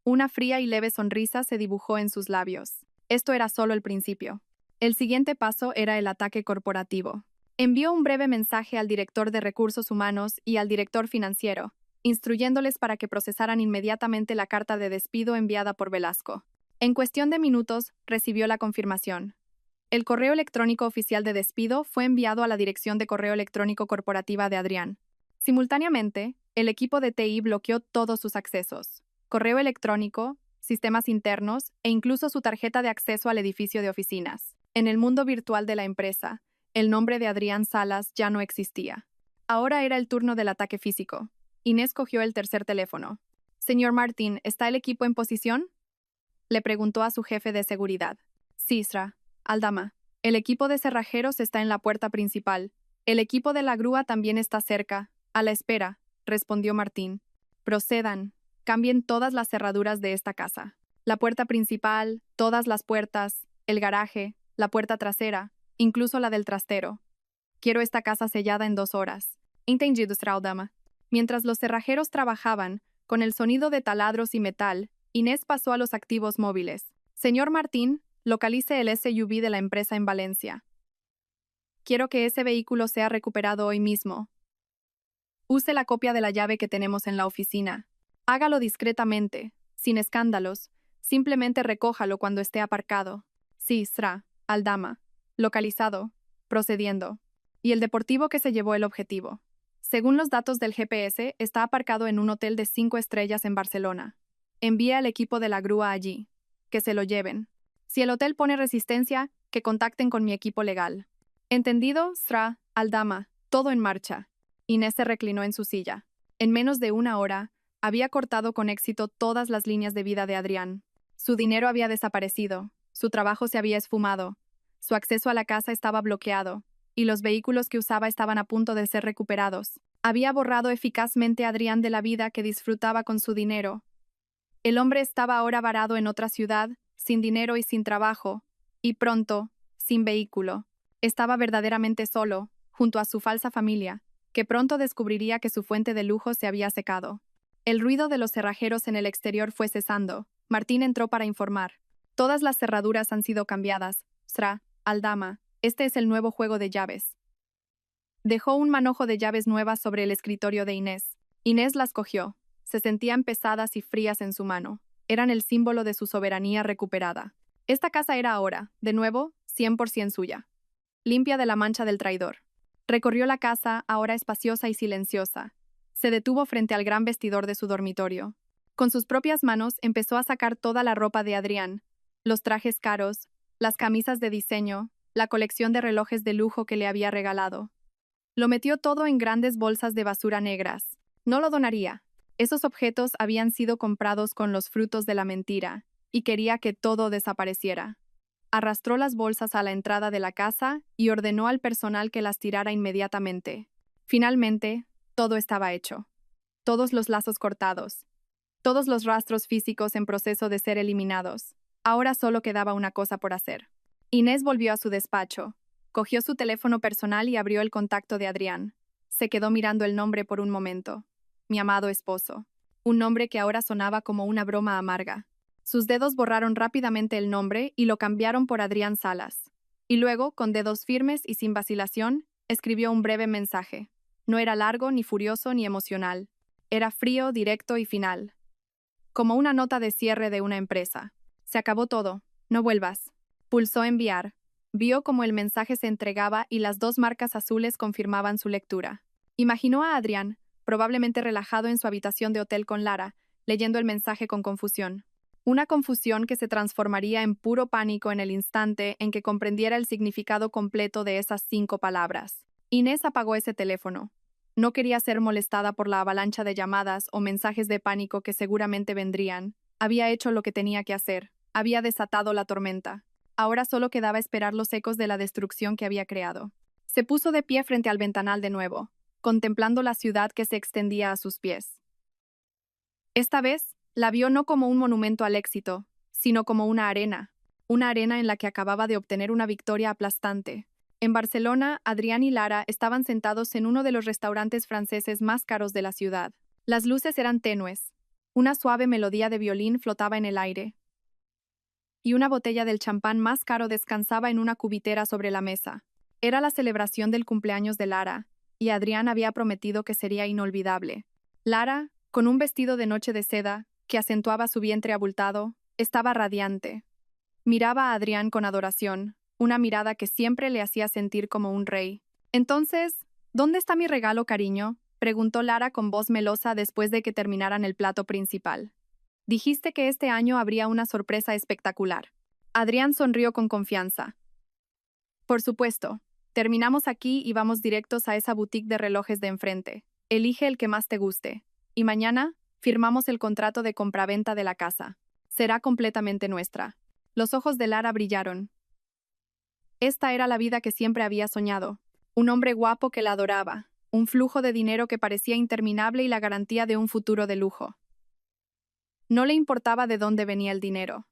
Una fría y leve sonrisa se dibujó en sus labios. Esto era solo el principio. El siguiente paso era el ataque corporativo. Envió un breve mensaje al director de recursos humanos y al director financiero, instruyéndoles para que procesaran inmediatamente la carta de despido enviada por Velasco. En cuestión de minutos, recibió la confirmación. El correo electrónico oficial de despido fue enviado a la dirección de correo electrónico corporativa de Adrián. Simultáneamente, el equipo de TI bloqueó todos sus accesos: correo electrónico, sistemas internos e incluso su tarjeta de acceso al edificio de oficinas. En el mundo virtual de la empresa, el nombre de Adrián Salas ya no existía. Ahora era el turno del ataque físico. Inés cogió el tercer teléfono. «Señor Martín, ¿está el equipo en posición?», le preguntó a su jefe de seguridad. «Sí, Sra. Aldama. El equipo de cerrajeros está en la puerta principal. El equipo de la grúa también está cerca, a la espera», respondió Martín. «Procedan. Cambien todas las cerraduras de esta casa. La puerta principal, todas las puertas, el garaje, la puerta trasera, incluso la del trastero. Quiero esta casa sellada en 2 horas». «Entendido, Sra. Aldama». Mientras los cerrajeros trabajaban, con el sonido de taladros y metal, Inés pasó a los activos móviles. «Señor Martín, localice el SUV de la empresa en Valencia. Quiero que ese vehículo sea recuperado hoy mismo. Use la copia de la llave que tenemos en la oficina. Hágalo discretamente, sin escándalos. Simplemente recójalo cuando esté aparcado». «Sí, Sra. Aldama». «Localizado. Procediendo». «¿Y el deportivo que se llevó el objetivo?» «Según los datos del GPS, está aparcado en un hotel de 5 estrellas en Barcelona. Envía al equipo de la grúa allí. Que se lo lleven. Si el hotel pone resistencia, que contacten con mi equipo legal». «Entendido, Sra. Aldama. Todo en marcha». Inés se reclinó en su silla. En menos de 1 hora, había cortado con éxito todas las líneas de vida de Adrián. Su dinero había desaparecido, su trabajo se había esfumado, su acceso a la casa estaba bloqueado, y los vehículos que usaba estaban a punto de ser recuperados. Había borrado eficazmente a Adrián de la vida que disfrutaba con su dinero. El hombre estaba ahora varado en otra ciudad, sin dinero y sin trabajo, y pronto, sin vehículo. Estaba verdaderamente solo, junto a su falsa familia, que pronto descubriría que su fuente de lujo se había secado. El ruido de los cerrajeros en el exterior fue cesando. Martín entró para informar. «Todas las cerraduras han sido cambiadas, Sra. Aldama. Este es el nuevo juego de llaves». Dejó un manojo de llaves nuevas sobre el escritorio de Inés. Inés las cogió. Se sentían pesadas y frías en su mano. Eran el símbolo de su soberanía recuperada. Esta casa era ahora, de nuevo, 100% suya. Limpia de la mancha del traidor. Recorrió la casa, ahora espaciosa y silenciosa. Se detuvo frente al gran vestidor de su dormitorio. Con sus propias manos empezó a sacar toda la ropa de Adrián, los trajes caros, las camisas de diseño, la colección de relojes de lujo que le había regalado. Lo metió todo en grandes bolsas de basura negras. No lo donaría. Esos objetos habían sido comprados con los frutos de la mentira, y quería que todo desapareciera. Arrastró las bolsas a la entrada de la casa y ordenó al personal que las tirara inmediatamente. Finalmente, todo estaba hecho. Todos los lazos cortados. Todos los rastros físicos en proceso de ser eliminados. Ahora solo quedaba una cosa por hacer. Inés volvió a su despacho. Cogió su teléfono personal y abrió el contacto de Adrián. Se quedó mirando el nombre por un momento. Mi amado esposo. Un nombre que ahora sonaba como una broma amarga. Sus dedos borraron rápidamente el nombre y lo cambiaron por Adrián Salas. Y luego, con dedos firmes y sin vacilación, escribió un breve mensaje. No era largo, ni furioso, ni emocional. Era frío, directo y final. Como una nota de cierre de una empresa. «Se acabó todo. No vuelvas». Pulsó enviar. Vio cómo el mensaje se entregaba y las dos marcas azules confirmaban su lectura. Imaginó a Adrián, probablemente relajado en su habitación de hotel con Lara, leyendo el mensaje con confusión. Una confusión que se transformaría en puro pánico en el instante en que comprendiera el significado completo de esas 5 palabras. Inés apagó ese teléfono. No quería ser molestada por la avalancha de llamadas o mensajes de pánico que seguramente vendrían. Había hecho lo que tenía que hacer. Había desatado la tormenta. Ahora solo quedaba esperar los ecos de la destrucción que había creado. Se puso de pie frente al ventanal de nuevo, contemplando la ciudad que se extendía a sus pies. Esta vez, la vio no como un monumento al éxito, sino como una arena en la que acababa de obtener una victoria aplastante. En Barcelona, Adrián y Lara estaban sentados en uno de los restaurantes franceses más caros de la ciudad. Las luces eran tenues. Una suave melodía de violín flotaba en el aire, y una botella del champán más caro descansaba en una cubitera sobre la mesa. Era la celebración del cumpleaños de Lara, y Adrián había prometido que sería inolvidable. Lara, con un vestido de noche de seda, que acentuaba su vientre abultado, estaba radiante. Miraba a Adrián con adoración, una mirada que siempre le hacía sentir como un rey. Entonces, ¿dónde está mi regalo, cariño?, preguntó Lara con voz melosa después de que terminaran el plato principal. Dijiste que este año habría una sorpresa espectacular. Adrián sonrió con confianza. Por supuesto. Terminamos aquí y vamos directos a esa boutique de relojes de enfrente. Elige el que más te guste. Y mañana, firmamos el contrato de compraventa de la casa. Será completamente nuestra. Los ojos de Lara brillaron. Esta era la vida que siempre había soñado. Un hombre guapo que la adoraba. Un flujo de dinero que parecía interminable y la garantía de un futuro de lujo. No le importaba de dónde venía el dinero.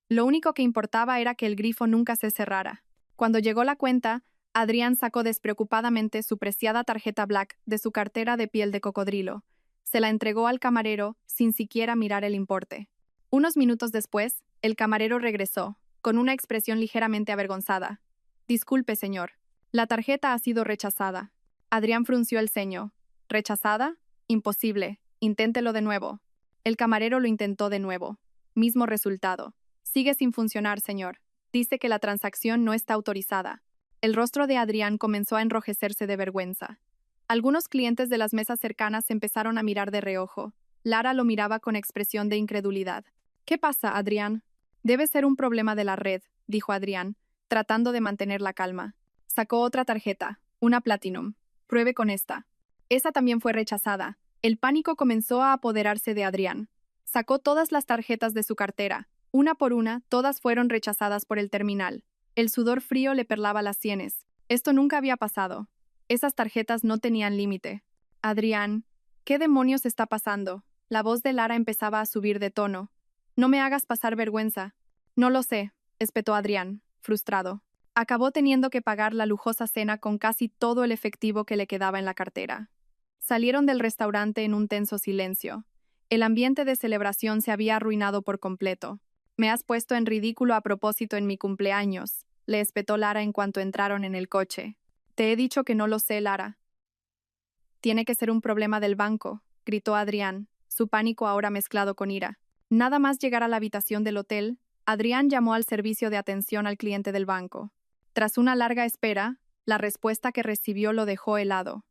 Lo único que importaba era que el grifo nunca se cerrara. Cuando llegó la cuenta, Adrián sacó despreocupadamente su preciada tarjeta Black de su cartera de piel de cocodrilo. Se la entregó al camarero sin siquiera mirar el importe. Unos minutos después, el camarero regresó, con una expresión ligeramente avergonzada. Disculpe, señor. La tarjeta ha sido rechazada. Adrián frunció el ceño. ¿Rechazada? Imposible. Inténtelo de nuevo. El camarero lo intentó de nuevo. Mismo resultado. Sigue sin funcionar, señor. Dice que la transacción no está autorizada. El rostro de Adrián comenzó a enrojecerse de vergüenza. Algunos clientes de las mesas cercanas empezaron a mirar de reojo. Lara lo miraba con expresión de incredulidad. ¿Qué pasa, Adrián? Debe ser un problema de la red, dijo Adrián, tratando de mantener la calma. Sacó otra tarjeta, una Platinum. Pruebe con esta. Esa también fue rechazada. El pánico comenzó a apoderarse de Adrián. Sacó todas las tarjetas de su cartera. Una por una, todas fueron rechazadas por el terminal. El sudor frío le perlaba las sienes. Esto nunca había pasado. Esas tarjetas no tenían límite. Adrián, ¿qué demonios está pasando? La voz de Lara empezaba a subir de tono. No me hagas pasar vergüenza. No lo sé, espetó Adrián, frustrado. Acabó teniendo que pagar la lujosa cena con casi todo el efectivo que le quedaba en la cartera. Salieron del restaurante en un tenso silencio. El ambiente de celebración se había arruinado por completo. Me has puesto en ridículo a propósito en mi cumpleaños, le espetó Lara en cuanto entraron en el coche. Te he dicho que no lo sé, Lara. Tiene que ser un problema del banco, gritó Adrián, su pánico ahora mezclado con ira. Nada más llegar a la habitación del hotel, Adrián llamó al servicio de atención al cliente del banco. Tras una larga espera, la respuesta que recibió lo dejó helado.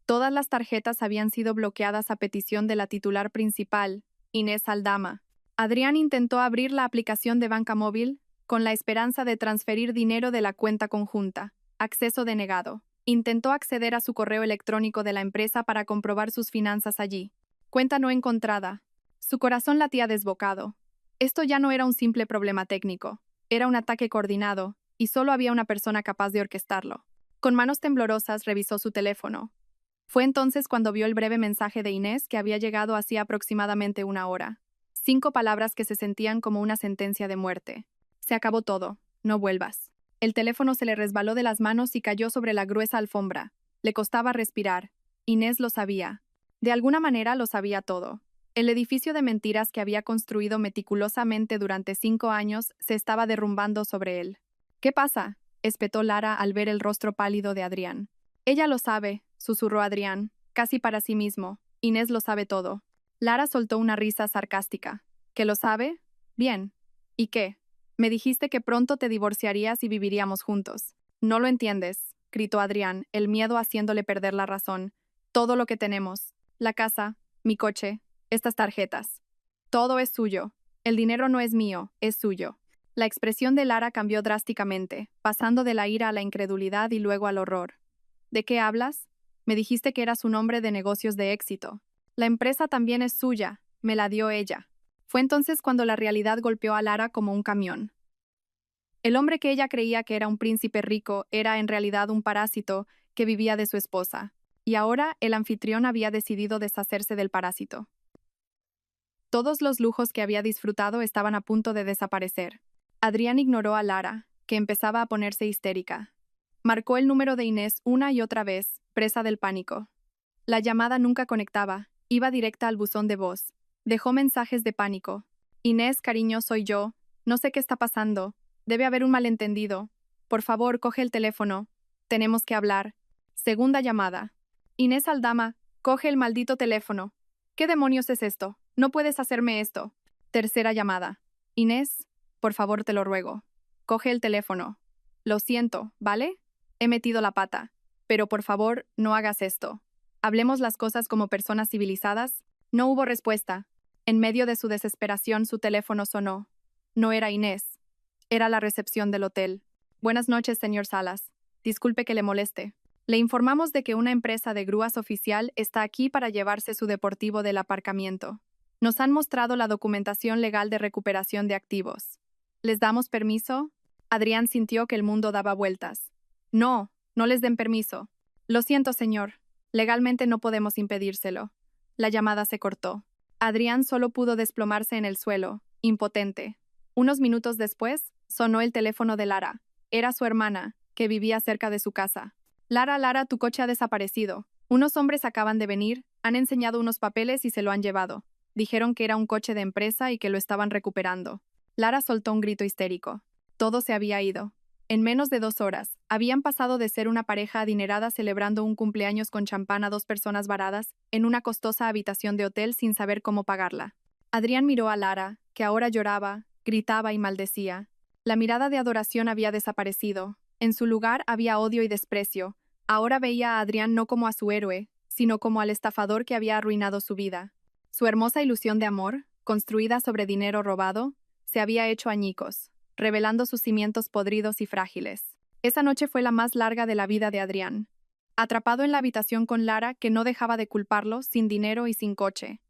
Todas las tarjetas habían sido bloqueadas a petición de la titular principal, Inés Aldama. Adrián intentó abrir la aplicación de banca móvil con la esperanza de transferir dinero de la cuenta conjunta. Acceso denegado. Intentó acceder a su correo electrónico de la empresa para comprobar sus finanzas allí. Cuenta no encontrada. Su corazón latía desbocado. Esto ya no era un simple problema técnico. Era un ataque coordinado, y solo había una persona capaz de orquestarlo. Con manos temblorosas revisó su teléfono. Fue entonces cuando vio el breve mensaje de Inés que había llegado hacía aproximadamente una hora. 5 palabras que se sentían como una sentencia de muerte. Se acabó todo. No vuelvas. El teléfono se le resbaló de las manos y cayó sobre la gruesa alfombra. Le costaba respirar. Inés lo sabía. De alguna manera lo sabía todo. El edificio de mentiras que había construido meticulosamente durante 5 años se estaba derrumbando sobre él. ¿Qué pasa?, espetó Lara al ver el rostro pálido de Adrián. Ella lo sabe, susurró Adrián, casi para sí mismo. Inés lo sabe todo. Lara soltó una risa sarcástica. ¿Que lo sabe? Bien. ¿Y qué? Me dijiste que pronto te divorciarías y viviríamos juntos. No lo entiendes, gritó Adrián, el miedo haciéndole perder la razón. Todo lo que tenemos, la casa, mi coche, estas tarjetas. Todo es suyo. El dinero no es mío, es suyo. La expresión de Lara cambió drásticamente, pasando de la ira a la incredulidad y luego al horror. ¿De qué hablas? Me dijiste que eras un hombre de negocios de éxito. La empresa también es suya, me la dio ella. Fue entonces cuando la realidad golpeó a Lara como un camión. El hombre que ella creía que era un príncipe rico era en realidad un parásito que vivía de su esposa, y ahora el anfitrión había decidido deshacerse del parásito. Todos los lujos que había disfrutado estaban a punto de desaparecer. Adrián ignoró a Lara, que empezaba a ponerse histérica. Marcó el número de Inés una y otra vez, presa del pánico. La llamada nunca conectaba, iba directa al buzón de voz. Dejó mensajes de pánico. Inés, cariño, soy yo. No sé qué está pasando. Debe haber un malentendido. Por favor, coge el teléfono. Tenemos que hablar. Segunda llamada. Inés Aldama, coge el maldito teléfono. ¿Qué demonios es esto? No puedes hacerme esto. Tercera llamada. Inés, por favor, te lo ruego. Coge el teléfono. Lo siento, ¿vale? He metido la pata. Pero por favor, no hagas esto. Hablemos las cosas como personas civilizadas. No hubo respuesta. En medio de su desesperación, su teléfono sonó. No era Inés. Era la recepción del hotel. Buenas noches, señor Salas. Disculpe que le moleste. Le informamos de que una empresa de grúas oficial está aquí para llevarse su deportivo del aparcamiento. Nos han mostrado la documentación legal de recuperación de activos. ¿Les damos permiso? Adrián sintió que el mundo daba vueltas. No, no les den permiso. Lo siento, señor. Legalmente no podemos impedírselo. La llamada se cortó. Adrián solo pudo desplomarse en el suelo, impotente. Unos minutos después, sonó el teléfono de Lara. Era su hermana, que vivía cerca de su casa. Lara, tu coche ha desaparecido. Unos hombres acaban de venir, han enseñado unos papeles y se lo han llevado. Dijeron que era un coche de empresa y que lo estaban recuperando. Lara soltó un grito histérico. Todo se había ido. En menos de 2 horas, habían pasado de ser una pareja adinerada celebrando un cumpleaños con champán a 2 personas varadas en una costosa habitación de hotel sin saber cómo pagarla. Adrián miró a Lara, que ahora lloraba, gritaba y maldecía. La mirada de adoración había desaparecido. En su lugar había odio y desprecio. Ahora veía a Adrián no como a su héroe, sino como al estafador que había arruinado su vida. Su hermosa ilusión de amor, construida sobre dinero robado, se había hecho añicos, revelando sus cimientos podridos y frágiles. Esa noche fue la más larga de la vida de Adrián. Atrapado en la habitación con Lara, que no dejaba de culparlo, sin dinero y sin coche.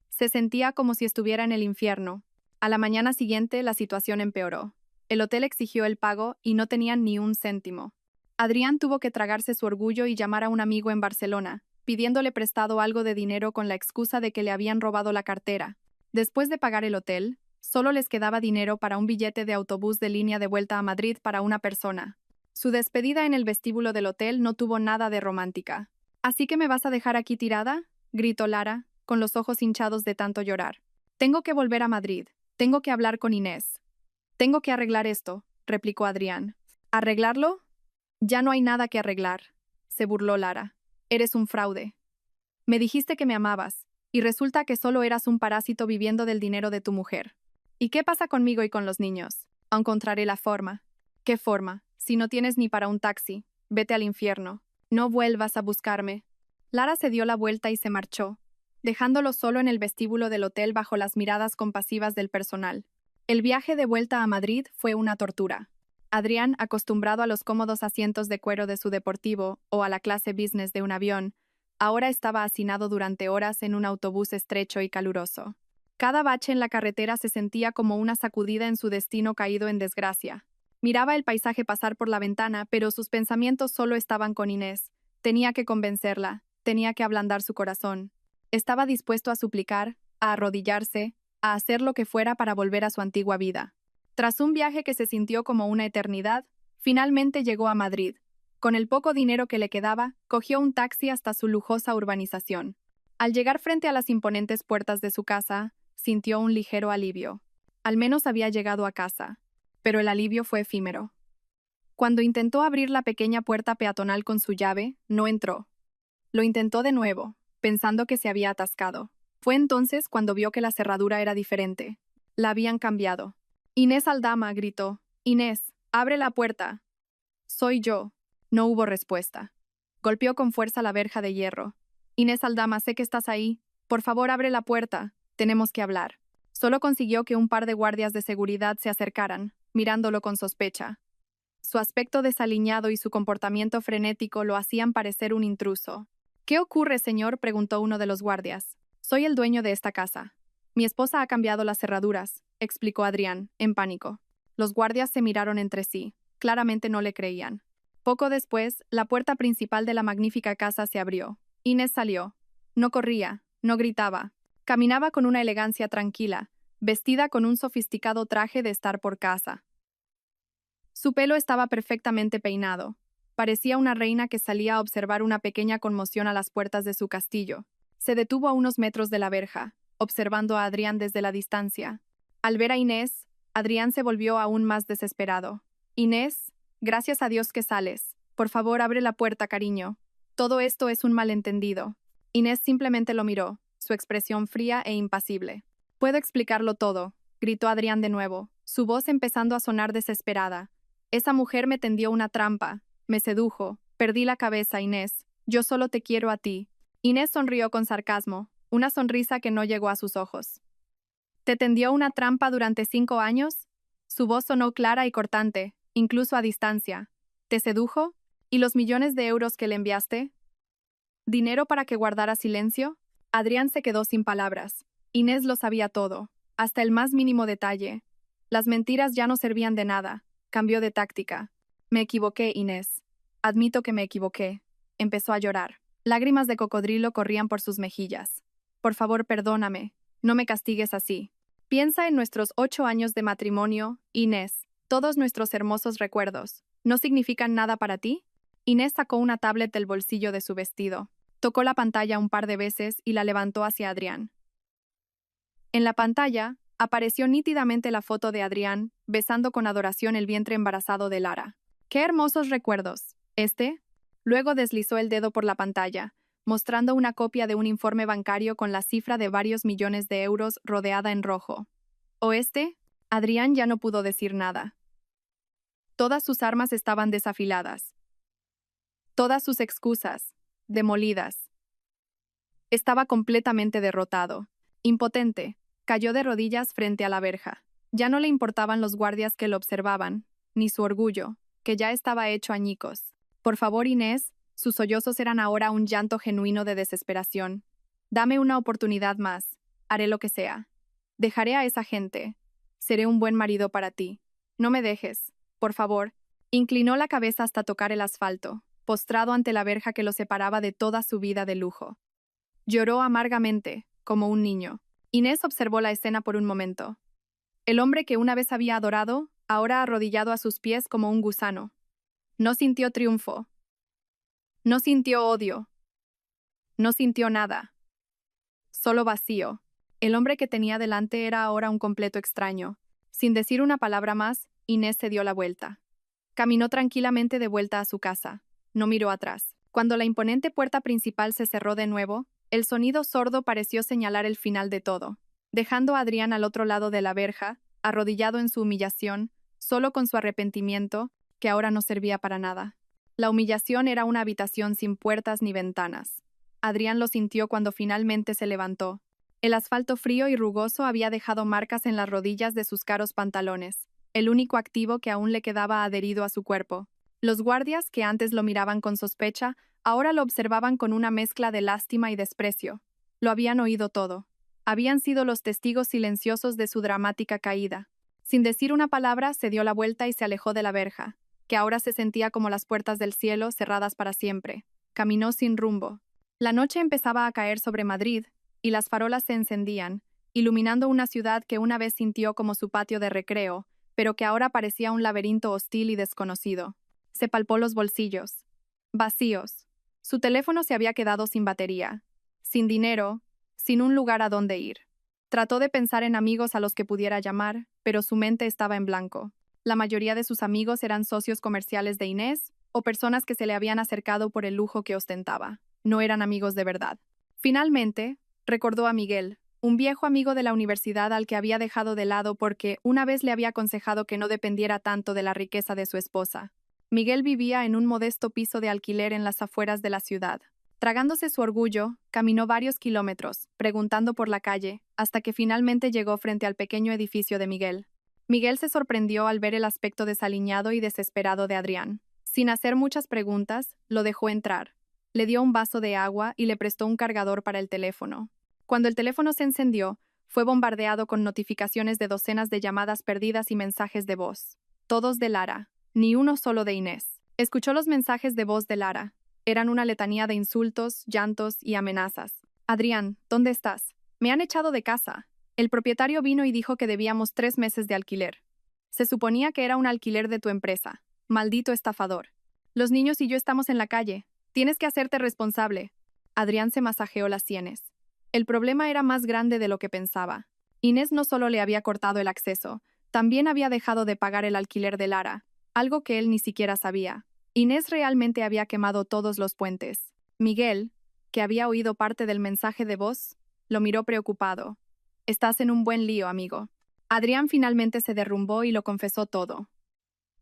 Se sentía como si estuviera en el infierno. A la mañana siguiente, la situación empeoró. El hotel exigió el pago y no tenían ni un céntimo. Adrián tuvo que tragarse su orgullo y llamar a un amigo en Barcelona, pidiéndole prestado algo de dinero con la excusa de que le habían robado la cartera. Después de pagar el hotel, solo les quedaba dinero para un billete de autobús de línea de vuelta a Madrid para una persona. Su despedida en el vestíbulo del hotel no tuvo nada de romántica. ¿Así que me vas a dejar aquí tirada?, gritó Lara, con los ojos hinchados de tanto llorar. Tengo que volver a Madrid. Tengo que hablar con Inés. Tengo que arreglar esto, replicó Adrián. ¿Arreglarlo? Ya no hay nada que arreglar, se burló Lara. Eres un fraude. Me dijiste que me amabas, y resulta que solo eras un parásito viviendo del dinero de tu mujer. ¿Y qué pasa conmigo y con los niños? Encontraré la forma. ¿Qué forma? Si no tienes ni para un taxi, vete al infierno. No vuelvas a buscarme. Lara se dio la vuelta y se marchó, dejándolo solo en el vestíbulo del hotel bajo las miradas compasivas del personal. El viaje de vuelta a Madrid fue una tortura. Adrián, acostumbrado a los cómodos asientos de cuero de su deportivo o a la clase business de un avión, ahora estaba hacinado durante horas en un autobús estrecho y caluroso. Cada bache en la carretera se sentía como una sacudida en su destino caído en desgracia. Miraba el paisaje pasar por la ventana, pero sus pensamientos solo estaban con Inés. Tenía que convencerla, tenía que ablandar su corazón. Estaba dispuesto a suplicar, a arrodillarse, a hacer lo que fuera para volver a su antigua vida. Tras un viaje que se sintió como una eternidad, finalmente llegó a Madrid. Con el poco dinero que le quedaba, cogió un taxi hasta su lujosa urbanización. Al llegar frente a las imponentes puertas de su casa, sintió un ligero alivio. Al menos había llegado a casa. Pero el alivio fue efímero. Cuando intentó abrir la pequeña puerta peatonal con su llave, no entró. Lo intentó de nuevo, pensando que se había atascado. Fue entonces cuando vio que la cerradura era diferente. La habían cambiado. Inés Aldama gritó. Inés, abre la puerta. Soy yo. No hubo respuesta. Golpeó con fuerza la verja de hierro. Inés Aldama, sé que estás ahí. Por favor, abre la puerta. Tenemos que hablar. Solo consiguió que un par de guardias de seguridad se acercaran, mirándolo con sospecha. Su aspecto desaliñado y su comportamiento frenético lo hacían parecer un intruso. ¿Qué ocurre, señor?, preguntó uno de los guardias. Soy el dueño de esta casa. Mi esposa ha cambiado las cerraduras, explicó Adrián, en pánico. Los guardias se miraron entre sí. Claramente no le creían. Poco después, la puerta principal de la magnífica casa se abrió. Inés salió. No corría, no gritaba. Caminaba con una elegancia tranquila, vestida con un sofisticado traje de estar por casa. Su pelo estaba perfectamente peinado. Parecía una reina que salía a observar una pequeña conmoción a las puertas de su castillo. Se detuvo a unos metros de la verja, observando a Adrián desde la distancia. Al ver a Inés, Adrián se volvió aún más desesperado. Inés, gracias a Dios que sales. Por favor, abre la puerta, cariño. Todo esto es un malentendido. Inés simplemente lo miró, su expresión fría e impasible. Puedo explicarlo todo, gritó Adrián de nuevo, su voz empezando a sonar desesperada. Esa mujer me tendió una trampa, me sedujo, perdí la cabeza, Inés. Yo solo te quiero a ti. Inés sonrió con sarcasmo, una sonrisa que no llegó a sus ojos. ¿Te tendió una trampa durante 5 años? Su voz sonó clara y cortante, incluso a distancia. ¿Te sedujo? ¿Y los millones de euros que le enviaste? ¿Dinero para que guardara silencio? Adrián se quedó sin palabras. Inés lo sabía todo, hasta el más mínimo detalle. Las mentiras ya no servían de nada. Cambió de táctica. Me equivoqué, Inés. Admito que me equivoqué. Empezó a llorar. Lágrimas de cocodrilo corrían por sus mejillas. Por favor, perdóname. No me castigues así. Piensa en nuestros 8 años de matrimonio, Inés. Todos nuestros hermosos recuerdos. ¿No significan nada para ti? Inés sacó una tablet del bolsillo de su vestido. Tocó la pantalla un par de veces y la levantó hacia Adrián. En la pantalla, apareció nítidamente la foto de Adrián, besando con adoración el vientre embarazado de Lara. ¡Qué hermosos recuerdos! Luego deslizó el dedo por la pantalla, mostrando una copia de un informe bancario con la cifra de varios millones de euros rodeada en rojo. Adrián ya no pudo decir nada. Todas sus armas estaban desafiladas. Todas sus excusas, demolidas. Estaba completamente derrotado. Impotente, cayó de rodillas frente a la verja. Ya no le importaban los guardias que lo observaban, ni su orgullo, que ya estaba hecho añicos. Por favor, Inés, sus sollozos eran ahora un llanto genuino de desesperación. Dame una oportunidad más. Haré lo que sea. Dejaré a esa gente. Seré un buen marido para ti. No me dejes, por favor. Inclinó la cabeza hasta tocar el asfalto, postrado ante la verja que lo separaba de toda su vida de lujo. Lloró amargamente, como un niño. Inés observó la escena por un momento. El hombre que una vez había adorado, ahora arrodillado a sus pies como un gusano. No sintió triunfo. No sintió odio. No sintió nada. Solo vacío. El hombre que tenía delante era ahora un completo extraño. Sin decir una palabra más, Inés se dio la vuelta. Caminó tranquilamente de vuelta a su casa. No miró atrás. Cuando la imponente puerta principal se cerró de nuevo, el sonido sordo pareció señalar el final de todo, dejando a Adrián al otro lado de la verja, arrodillado en su humillación, solo con su arrepentimiento, que ahora no servía para nada. La humillación era una habitación sin puertas ni ventanas. Adrián lo sintió cuando finalmente se levantó. El asfalto frío y rugoso había dejado marcas en las rodillas de sus caros pantalones, el único activo que aún le quedaba adherido a su cuerpo. Los guardias, que antes lo miraban con sospecha, ahora lo observaban con una mezcla de lástima y desprecio. Lo habían oído todo. Habían sido los testigos silenciosos de su dramática caída. Sin decir una palabra, se dio la vuelta y se alejó de la verja, que ahora se sentía como las puertas del cielo cerradas para siempre. Caminó sin rumbo. La noche empezaba a caer sobre Madrid, y las farolas se encendían, iluminando una ciudad que una vez sintió como su patio de recreo, pero que ahora parecía un laberinto hostil y desconocido. Se palpó los bolsillos. Vacíos. Su teléfono se había quedado sin batería, sin dinero, sin un lugar a donde ir. Trató de pensar en amigos a los que pudiera llamar, pero su mente estaba en blanco. La mayoría de sus amigos eran socios comerciales de Inés o personas que se le habían acercado por el lujo que ostentaba. No eran amigos de verdad. Finalmente, recordó a Miguel, un viejo amigo de la universidad al que había dejado de lado porque una vez le había aconsejado que no dependiera tanto de la riqueza de su esposa. Miguel vivía en un modesto piso de alquiler en las afueras de la ciudad. Tragándose su orgullo, caminó varios kilómetros, preguntando por la calle, hasta que finalmente llegó frente al pequeño edificio de Miguel. Miguel se sorprendió al ver el aspecto desaliñado y desesperado de Adrián. Sin hacer muchas preguntas, lo dejó entrar. Le dio un vaso de agua y le prestó un cargador para el teléfono. Cuando el teléfono se encendió, fue bombardeado con notificaciones de docenas de llamadas perdidas y mensajes de voz. Todos de Lara, ni uno solo de Inés. Escuchó los mensajes de voz de Lara. Eran una letanía de insultos, llantos y amenazas. Adrián, ¿dónde estás? Me han echado de casa. El propietario vino y dijo que debíamos 3 meses de alquiler. Se suponía que era un alquiler de tu empresa. Maldito estafador. Los niños y yo estamos en la calle. Tienes que hacerte responsable. Adrián se masajeó las sienes. El problema era más grande de lo que pensaba. Inés no solo le había cortado el acceso, también había dejado de pagar el alquiler de Lara, algo que él ni siquiera sabía. Inés realmente había quemado todos los puentes. Miguel, que había oído parte del mensaje de voz, lo miró preocupado. Estás en un buen lío, amigo. Adrián finalmente se derrumbó y lo confesó todo.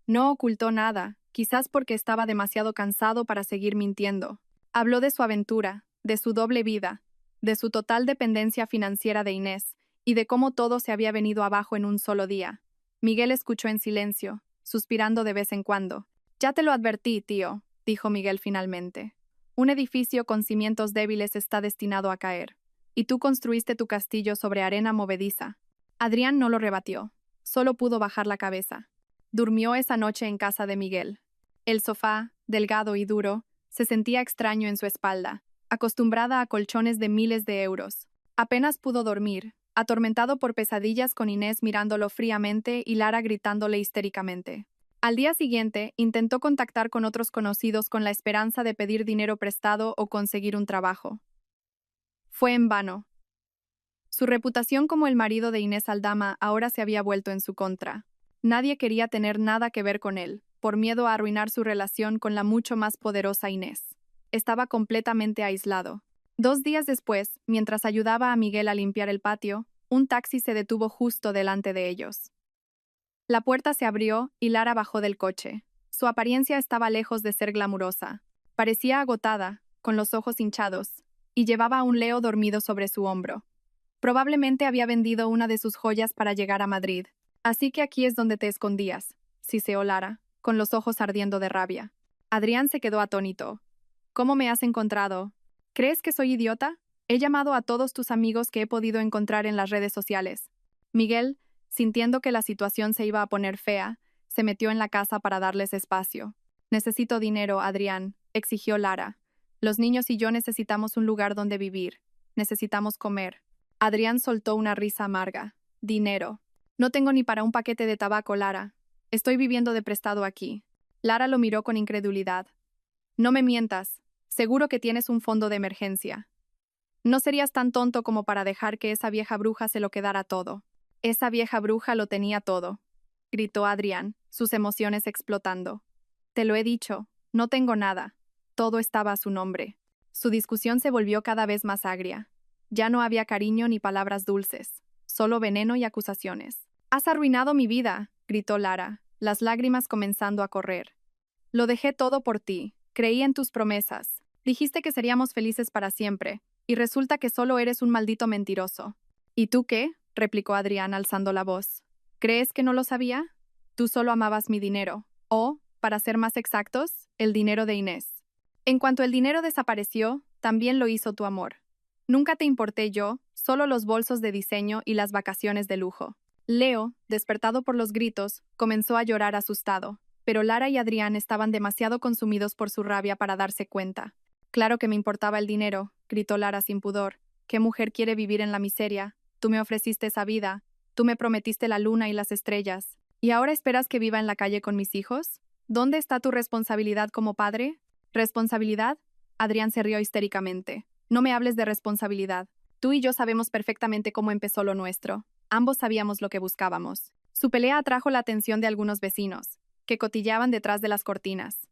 No ocultó nada, quizás porque estaba demasiado cansado para seguir mintiendo. Habló de su aventura, de su doble vida, de su total dependencia financiera de Inés, y de cómo todo se había venido abajo en un solo día. Miguel escuchó en silencio, suspirando de vez en cuando. Ya te lo advertí, tío, dijo Miguel finalmente. Un edificio con cimientos débiles está destinado a caer. Y tú construiste tu castillo sobre arena movediza. Adrián no lo rebatió. Solo pudo bajar la cabeza. Durmió esa noche en casa de Miguel. El sofá, delgado y duro, se sentía extraño en su espalda, acostumbrada a colchones de miles de euros. Apenas pudo dormir, atormentado por pesadillas con Inés mirándolo fríamente y Lara gritándole histéricamente. Al día siguiente, intentó contactar con otros conocidos con la esperanza de pedir dinero prestado o conseguir un trabajo. Fue en vano. Su reputación como el marido de Inés Aldama ahora se había vuelto en su contra. Nadie quería tener nada que ver con él, por miedo a arruinar su relación con la mucho más poderosa Inés. Estaba completamente aislado. 2 días después, mientras ayudaba a Miguel a limpiar el patio, un taxi se detuvo justo delante de ellos. La puerta se abrió y Lara bajó del coche. Su apariencia estaba lejos de ser glamurosa. Parecía agotada, con los ojos hinchados, y llevaba un leo dormido sobre su hombro. Probablemente había vendido una de sus joyas para llegar a Madrid. Así que aquí es donde te escondías, siseó Lara, con los ojos ardiendo de rabia. Adrián se quedó atónito. ¿Cómo me has encontrado? ¿Crees que soy idiota? He llamado a todos tus amigos que he podido encontrar en las redes sociales. Miguel, sintiendo que la situación se iba a poner fea, se metió en la casa para darles espacio. Necesito dinero, Adrián, exigió Lara. Los niños y yo necesitamos un lugar donde vivir. Necesitamos comer. Adrián soltó una risa amarga. Dinero. No tengo ni para un paquete de tabaco, Lara. Estoy viviendo de prestado aquí. Lara lo miró con incredulidad. No me mientas. Seguro que tienes un fondo de emergencia. No serías tan tonto como para dejar que esa vieja bruja se lo quedara todo. Esa vieja bruja lo tenía todo, gritó Adrián, sus emociones explotando. Te lo he dicho, no tengo nada. Todo estaba a su nombre. Su discusión se volvió cada vez más agria. Ya no había cariño ni palabras dulces, solo veneno y acusaciones. Has arruinado mi vida, gritó Lara, las lágrimas comenzando a correr. Lo dejé todo por ti, creí en tus promesas. Dijiste que seríamos felices para siempre, y resulta que solo eres un maldito mentiroso. ¿Y tú qué? Replicó Adrián alzando la voz. ¿Crees que no lo sabía? Tú solo amabas mi dinero, o, para ser más exactos, el dinero de Inés. En cuanto el dinero desapareció, también lo hizo tu amor. Nunca te importé yo, solo los bolsos de diseño y las vacaciones de lujo. Leo, despertado por los gritos, comenzó a llorar asustado, pero Lara y Adrián estaban demasiado consumidos por su rabia para darse cuenta. Claro que me importaba el dinero, gritó Lara sin pudor. ¿Qué mujer quiere vivir en la miseria? Tú me ofreciste esa vida, tú me prometiste la luna y las estrellas. ¿Y ahora esperas que viva en la calle con mis hijos? ¿Dónde está tu responsabilidad como padre? ¿Responsabilidad? Adrián se rió histéricamente. No me hables de responsabilidad. Tú y yo sabemos perfectamente cómo empezó lo nuestro. Ambos sabíamos lo que buscábamos. Su pelea atrajo la atención de algunos vecinos, que cotillaban detrás de las cortinas.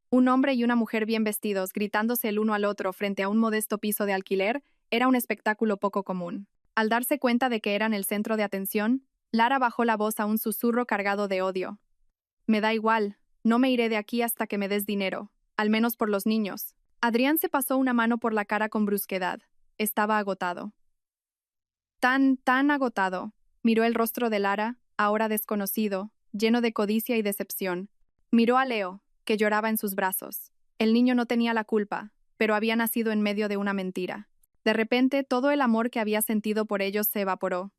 Un hombre y una mujer bien vestidos, gritándose el uno al otro frente a un modesto piso de alquiler, era un espectáculo poco común. Al darse cuenta de que eran el centro de atención, Lara bajó la voz a un susurro cargado de odio. Me da igual, no me iré de aquí hasta que me des dinero, al menos por los niños. Adrián se pasó una mano por la cara con brusquedad. Estaba agotado. Tan agotado. Miró el rostro de Lara, ahora desconocido, lleno de codicia y decepción. Miró a Leo, que lloraba en sus brazos. El niño no tenía la culpa, pero había nacido en medio de una mentira. De repente, todo el amor que había sentido por ellos se evaporó.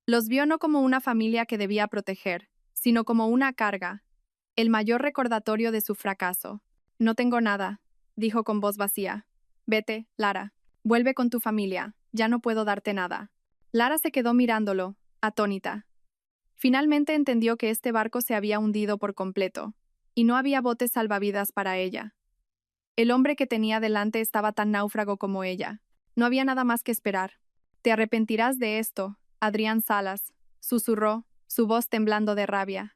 Los vio no como una familia que debía proteger, sino como una carga, el mayor recordatorio de su fracaso. No tengo nada, dijo con voz vacía. Vete, Lara. Vuelve con tu familia, ya no puedo darte nada. Lara se quedó mirándolo, atónita. Finalmente entendió que este barco se había hundido por completo, y no había botes salvavidas para ella. El hombre que tenía delante estaba tan náufrago como ella. No había nada más que esperar. Te arrepentirás de esto, Adrián Salas, susurró, su voz temblando de rabia.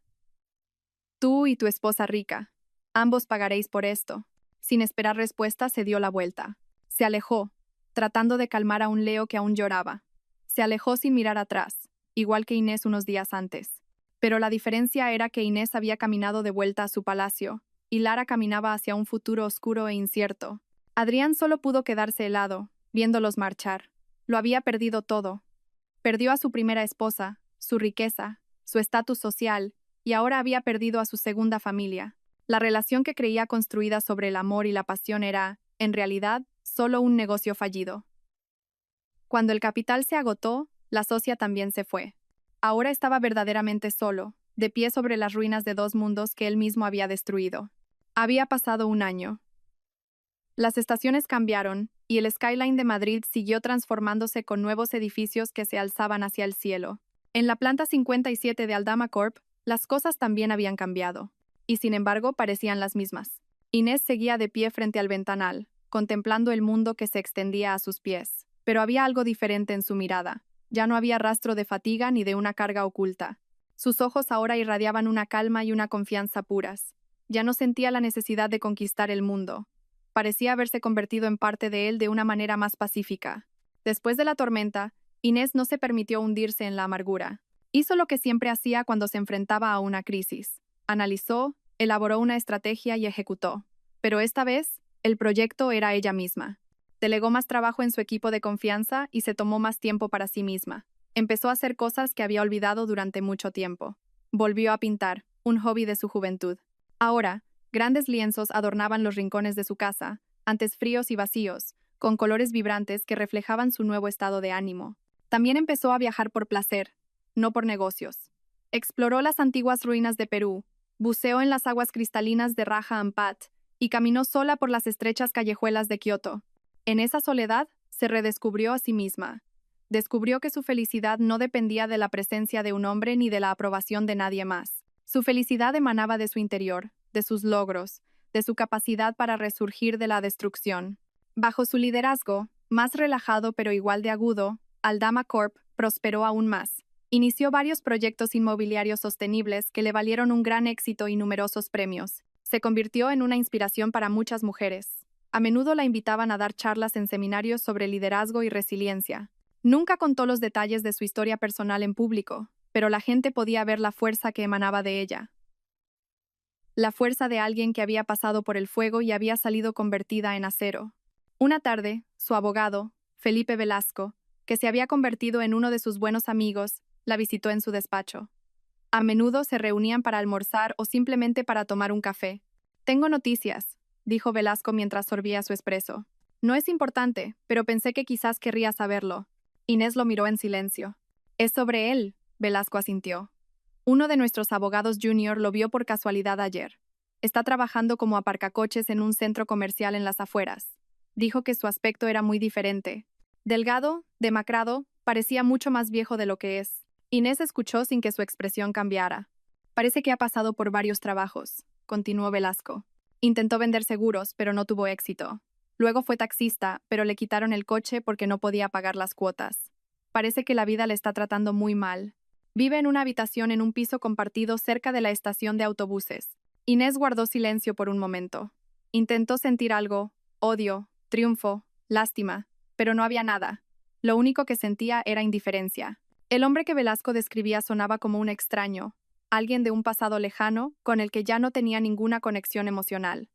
Tú y tu esposa rica. Ambos pagaréis por esto. Sin esperar respuesta, se dio la vuelta. Se alejó, tratando de calmar a un Leo que aún lloraba. Se alejó sin mirar atrás, igual que Inés unos días antes. Pero la diferencia era que Inés había caminado de vuelta a su palacio, y Lara caminaba hacia un futuro oscuro e incierto. Adrián solo pudo quedarse helado, viéndolos marchar. Lo había perdido todo. Perdió a su primera esposa, su riqueza, su estatus social, y ahora había perdido a su segunda familia. La relación que creía construida sobre el amor y la pasión era, en realidad, solo un negocio fallido. Cuando el capital se agotó, la socia también se fue. Ahora estaba verdaderamente solo, de pie sobre las ruinas de dos mundos que él mismo había destruido. Había pasado un año. Las estaciones cambiaron, y el skyline de Madrid siguió transformándose con nuevos edificios que se alzaban hacia el cielo. En la planta 57 de Aldama Corp, las cosas también habían cambiado, y sin embargo parecían las mismas. Inés seguía de pie frente al ventanal, contemplando el mundo que se extendía a sus pies. Pero había algo diferente en su mirada. Ya no había rastro de fatiga ni de una carga oculta. Sus ojos ahora irradiaban una calma y una confianza puras. Ya no sentía la necesidad de conquistar el mundo. Parecía haberse convertido en parte de él de una manera más pacífica. Después de la tormenta, Inés no se permitió hundirse en la amargura. Hizo lo que siempre hacía cuando se enfrentaba a una crisis. Analizó, elaboró una estrategia y ejecutó. Pero esta vez, el proyecto era ella misma. Delegó más trabajo en su equipo de confianza y se tomó más tiempo para sí misma. Empezó a hacer cosas que había olvidado durante mucho tiempo. Volvió a pintar, un hobby de su juventud. Ahora, grandes lienzos adornaban los rincones de su casa, antes fríos y vacíos, con colores vibrantes que reflejaban su nuevo estado de ánimo. También empezó a viajar por placer, no por negocios. Exploró las antiguas ruinas de Perú, buceó en las aguas cristalinas de Raja Ampat y caminó sola por las estrechas callejuelas de Kioto. En esa soledad, se redescubrió a sí misma. Descubrió que su felicidad no dependía de la presencia de un hombre ni de la aprobación de nadie más. Su felicidad emanaba de su interior, de sus logros, de su capacidad para resurgir de la destrucción. Bajo su liderazgo, más relajado pero igual de agudo, Aldama Corp prosperó aún más. Inició varios proyectos inmobiliarios sostenibles que le valieron un gran éxito y numerosos premios. Se convirtió en una inspiración para muchas mujeres. A menudo la invitaban a dar charlas en seminarios sobre liderazgo y resiliencia. Nunca contó los detalles de su historia personal en público, pero la gente podía ver la fuerza que emanaba de ella. La fuerza de alguien que había pasado por el fuego y había salido convertida en acero. Una tarde, su abogado, Felipe Velasco, que se había convertido en uno de sus buenos amigos, la visitó en su despacho. A menudo se reunían para almorzar o simplemente para tomar un café. Tengo noticias, dijo Velasco mientras sorbía su espresso. No es importante, pero pensé que quizás querría saberlo. Inés lo miró en silencio. Es sobre él, Velasco asintió. Uno de nuestros abogados junior lo vio por casualidad ayer. Está trabajando como aparcacoches en un centro comercial en las afueras. Dijo que su aspecto era muy diferente. Delgado, demacrado, parecía mucho más viejo de lo que es. Inés escuchó sin que su expresión cambiara. Parece que ha pasado por varios trabajos, continuó Velasco. Intentó vender seguros, pero no tuvo éxito. Luego fue taxista, pero le quitaron el coche porque no podía pagar las cuotas. Parece que la vida le está tratando muy mal. Vive en una habitación en un piso compartido cerca de la estación de autobuses. Inés guardó silencio por un momento. Intentó sentir algo, odio, triunfo, lástima, pero no había nada. Lo único que sentía era indiferencia. El hombre que Velasco describía sonaba como un extraño, alguien de un pasado lejano con el que ya no tenía ninguna conexión emocional.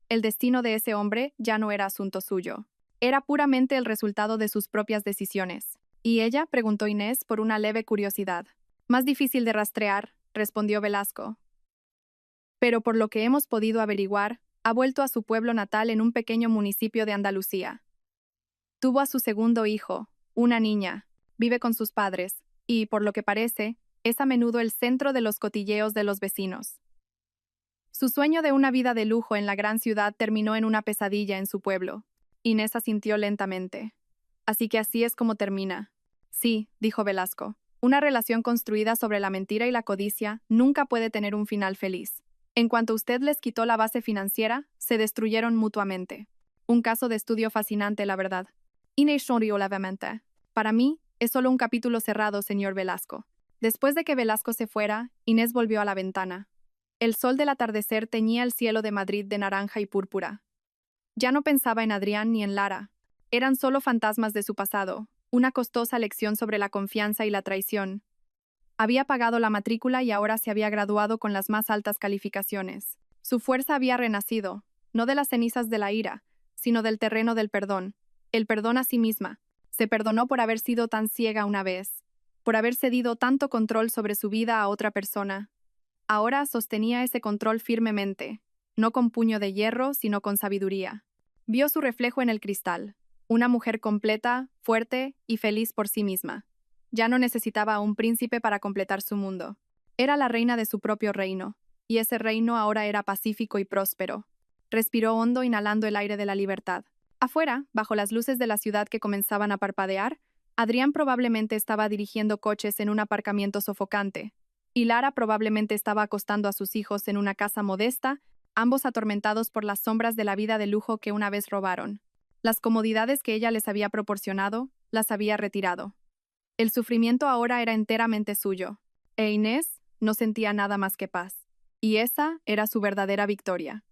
El destino de ese hombre ya no era asunto suyo. Era puramente el resultado de sus propias decisiones. ¿Y ella?, preguntó Inés por una leve curiosidad. Más difícil de rastrear, respondió Velasco. Pero por lo que hemos podido averiguar, ha vuelto a su pueblo natal en un pequeño municipio de Andalucía. Tuvo a su segundo hijo, una niña, vive con sus padres, y, por lo que parece, es a menudo el centro de los cotilleos de los vecinos. Su sueño de una vida de lujo en la gran ciudad terminó en una pesadilla en su pueblo. Inés asintió lentamente. Así que así es como termina. Sí, dijo Velasco. Una relación construida sobre la mentira y la codicia nunca puede tener un final feliz. En cuanto usted les quitó la base financiera, se destruyeron mutuamente. Un caso de estudio fascinante, la verdad. Inés sonrió levemente. Para mí, es solo un capítulo cerrado, señor Velasco. Después de que Velasco se fuera, Inés volvió a la ventana. El sol del atardecer teñía el cielo de Madrid de naranja y púrpura. Ya no pensaba en Adrián ni en Lara. Eran solo fantasmas de su pasado, una costosa lección sobre la confianza y la traición. Había pagado la matrícula y ahora se había graduado con las más altas calificaciones. Su fuerza había renacido, no de las cenizas de la ira, sino del terreno del perdón. El perdón a sí misma. Se perdonó por haber sido tan ciega una vez, por haber cedido tanto control sobre su vida a otra persona. Ahora sostenía ese control firmemente, no con puño de hierro, sino con sabiduría. Vio su reflejo en el cristal, una mujer completa, fuerte y feliz por sí misma. Ya no necesitaba a un príncipe para completar su mundo. Era la reina de su propio reino, y ese reino ahora era pacífico y próspero. Respiró hondo inhalando el aire de la libertad. Afuera, bajo las luces de la ciudad que comenzaban a parpadear, Adrián probablemente estaba dirigiendo coches en un aparcamiento sofocante, y Lara probablemente estaba acostando a sus hijos en una casa modesta, ambos atormentados por las sombras de la vida de lujo que una vez robaron. Las comodidades que ella les había proporcionado, las había retirado. El sufrimiento ahora era enteramente suyo, e Inés no sentía nada más que paz. Y esa era su verdadera victoria.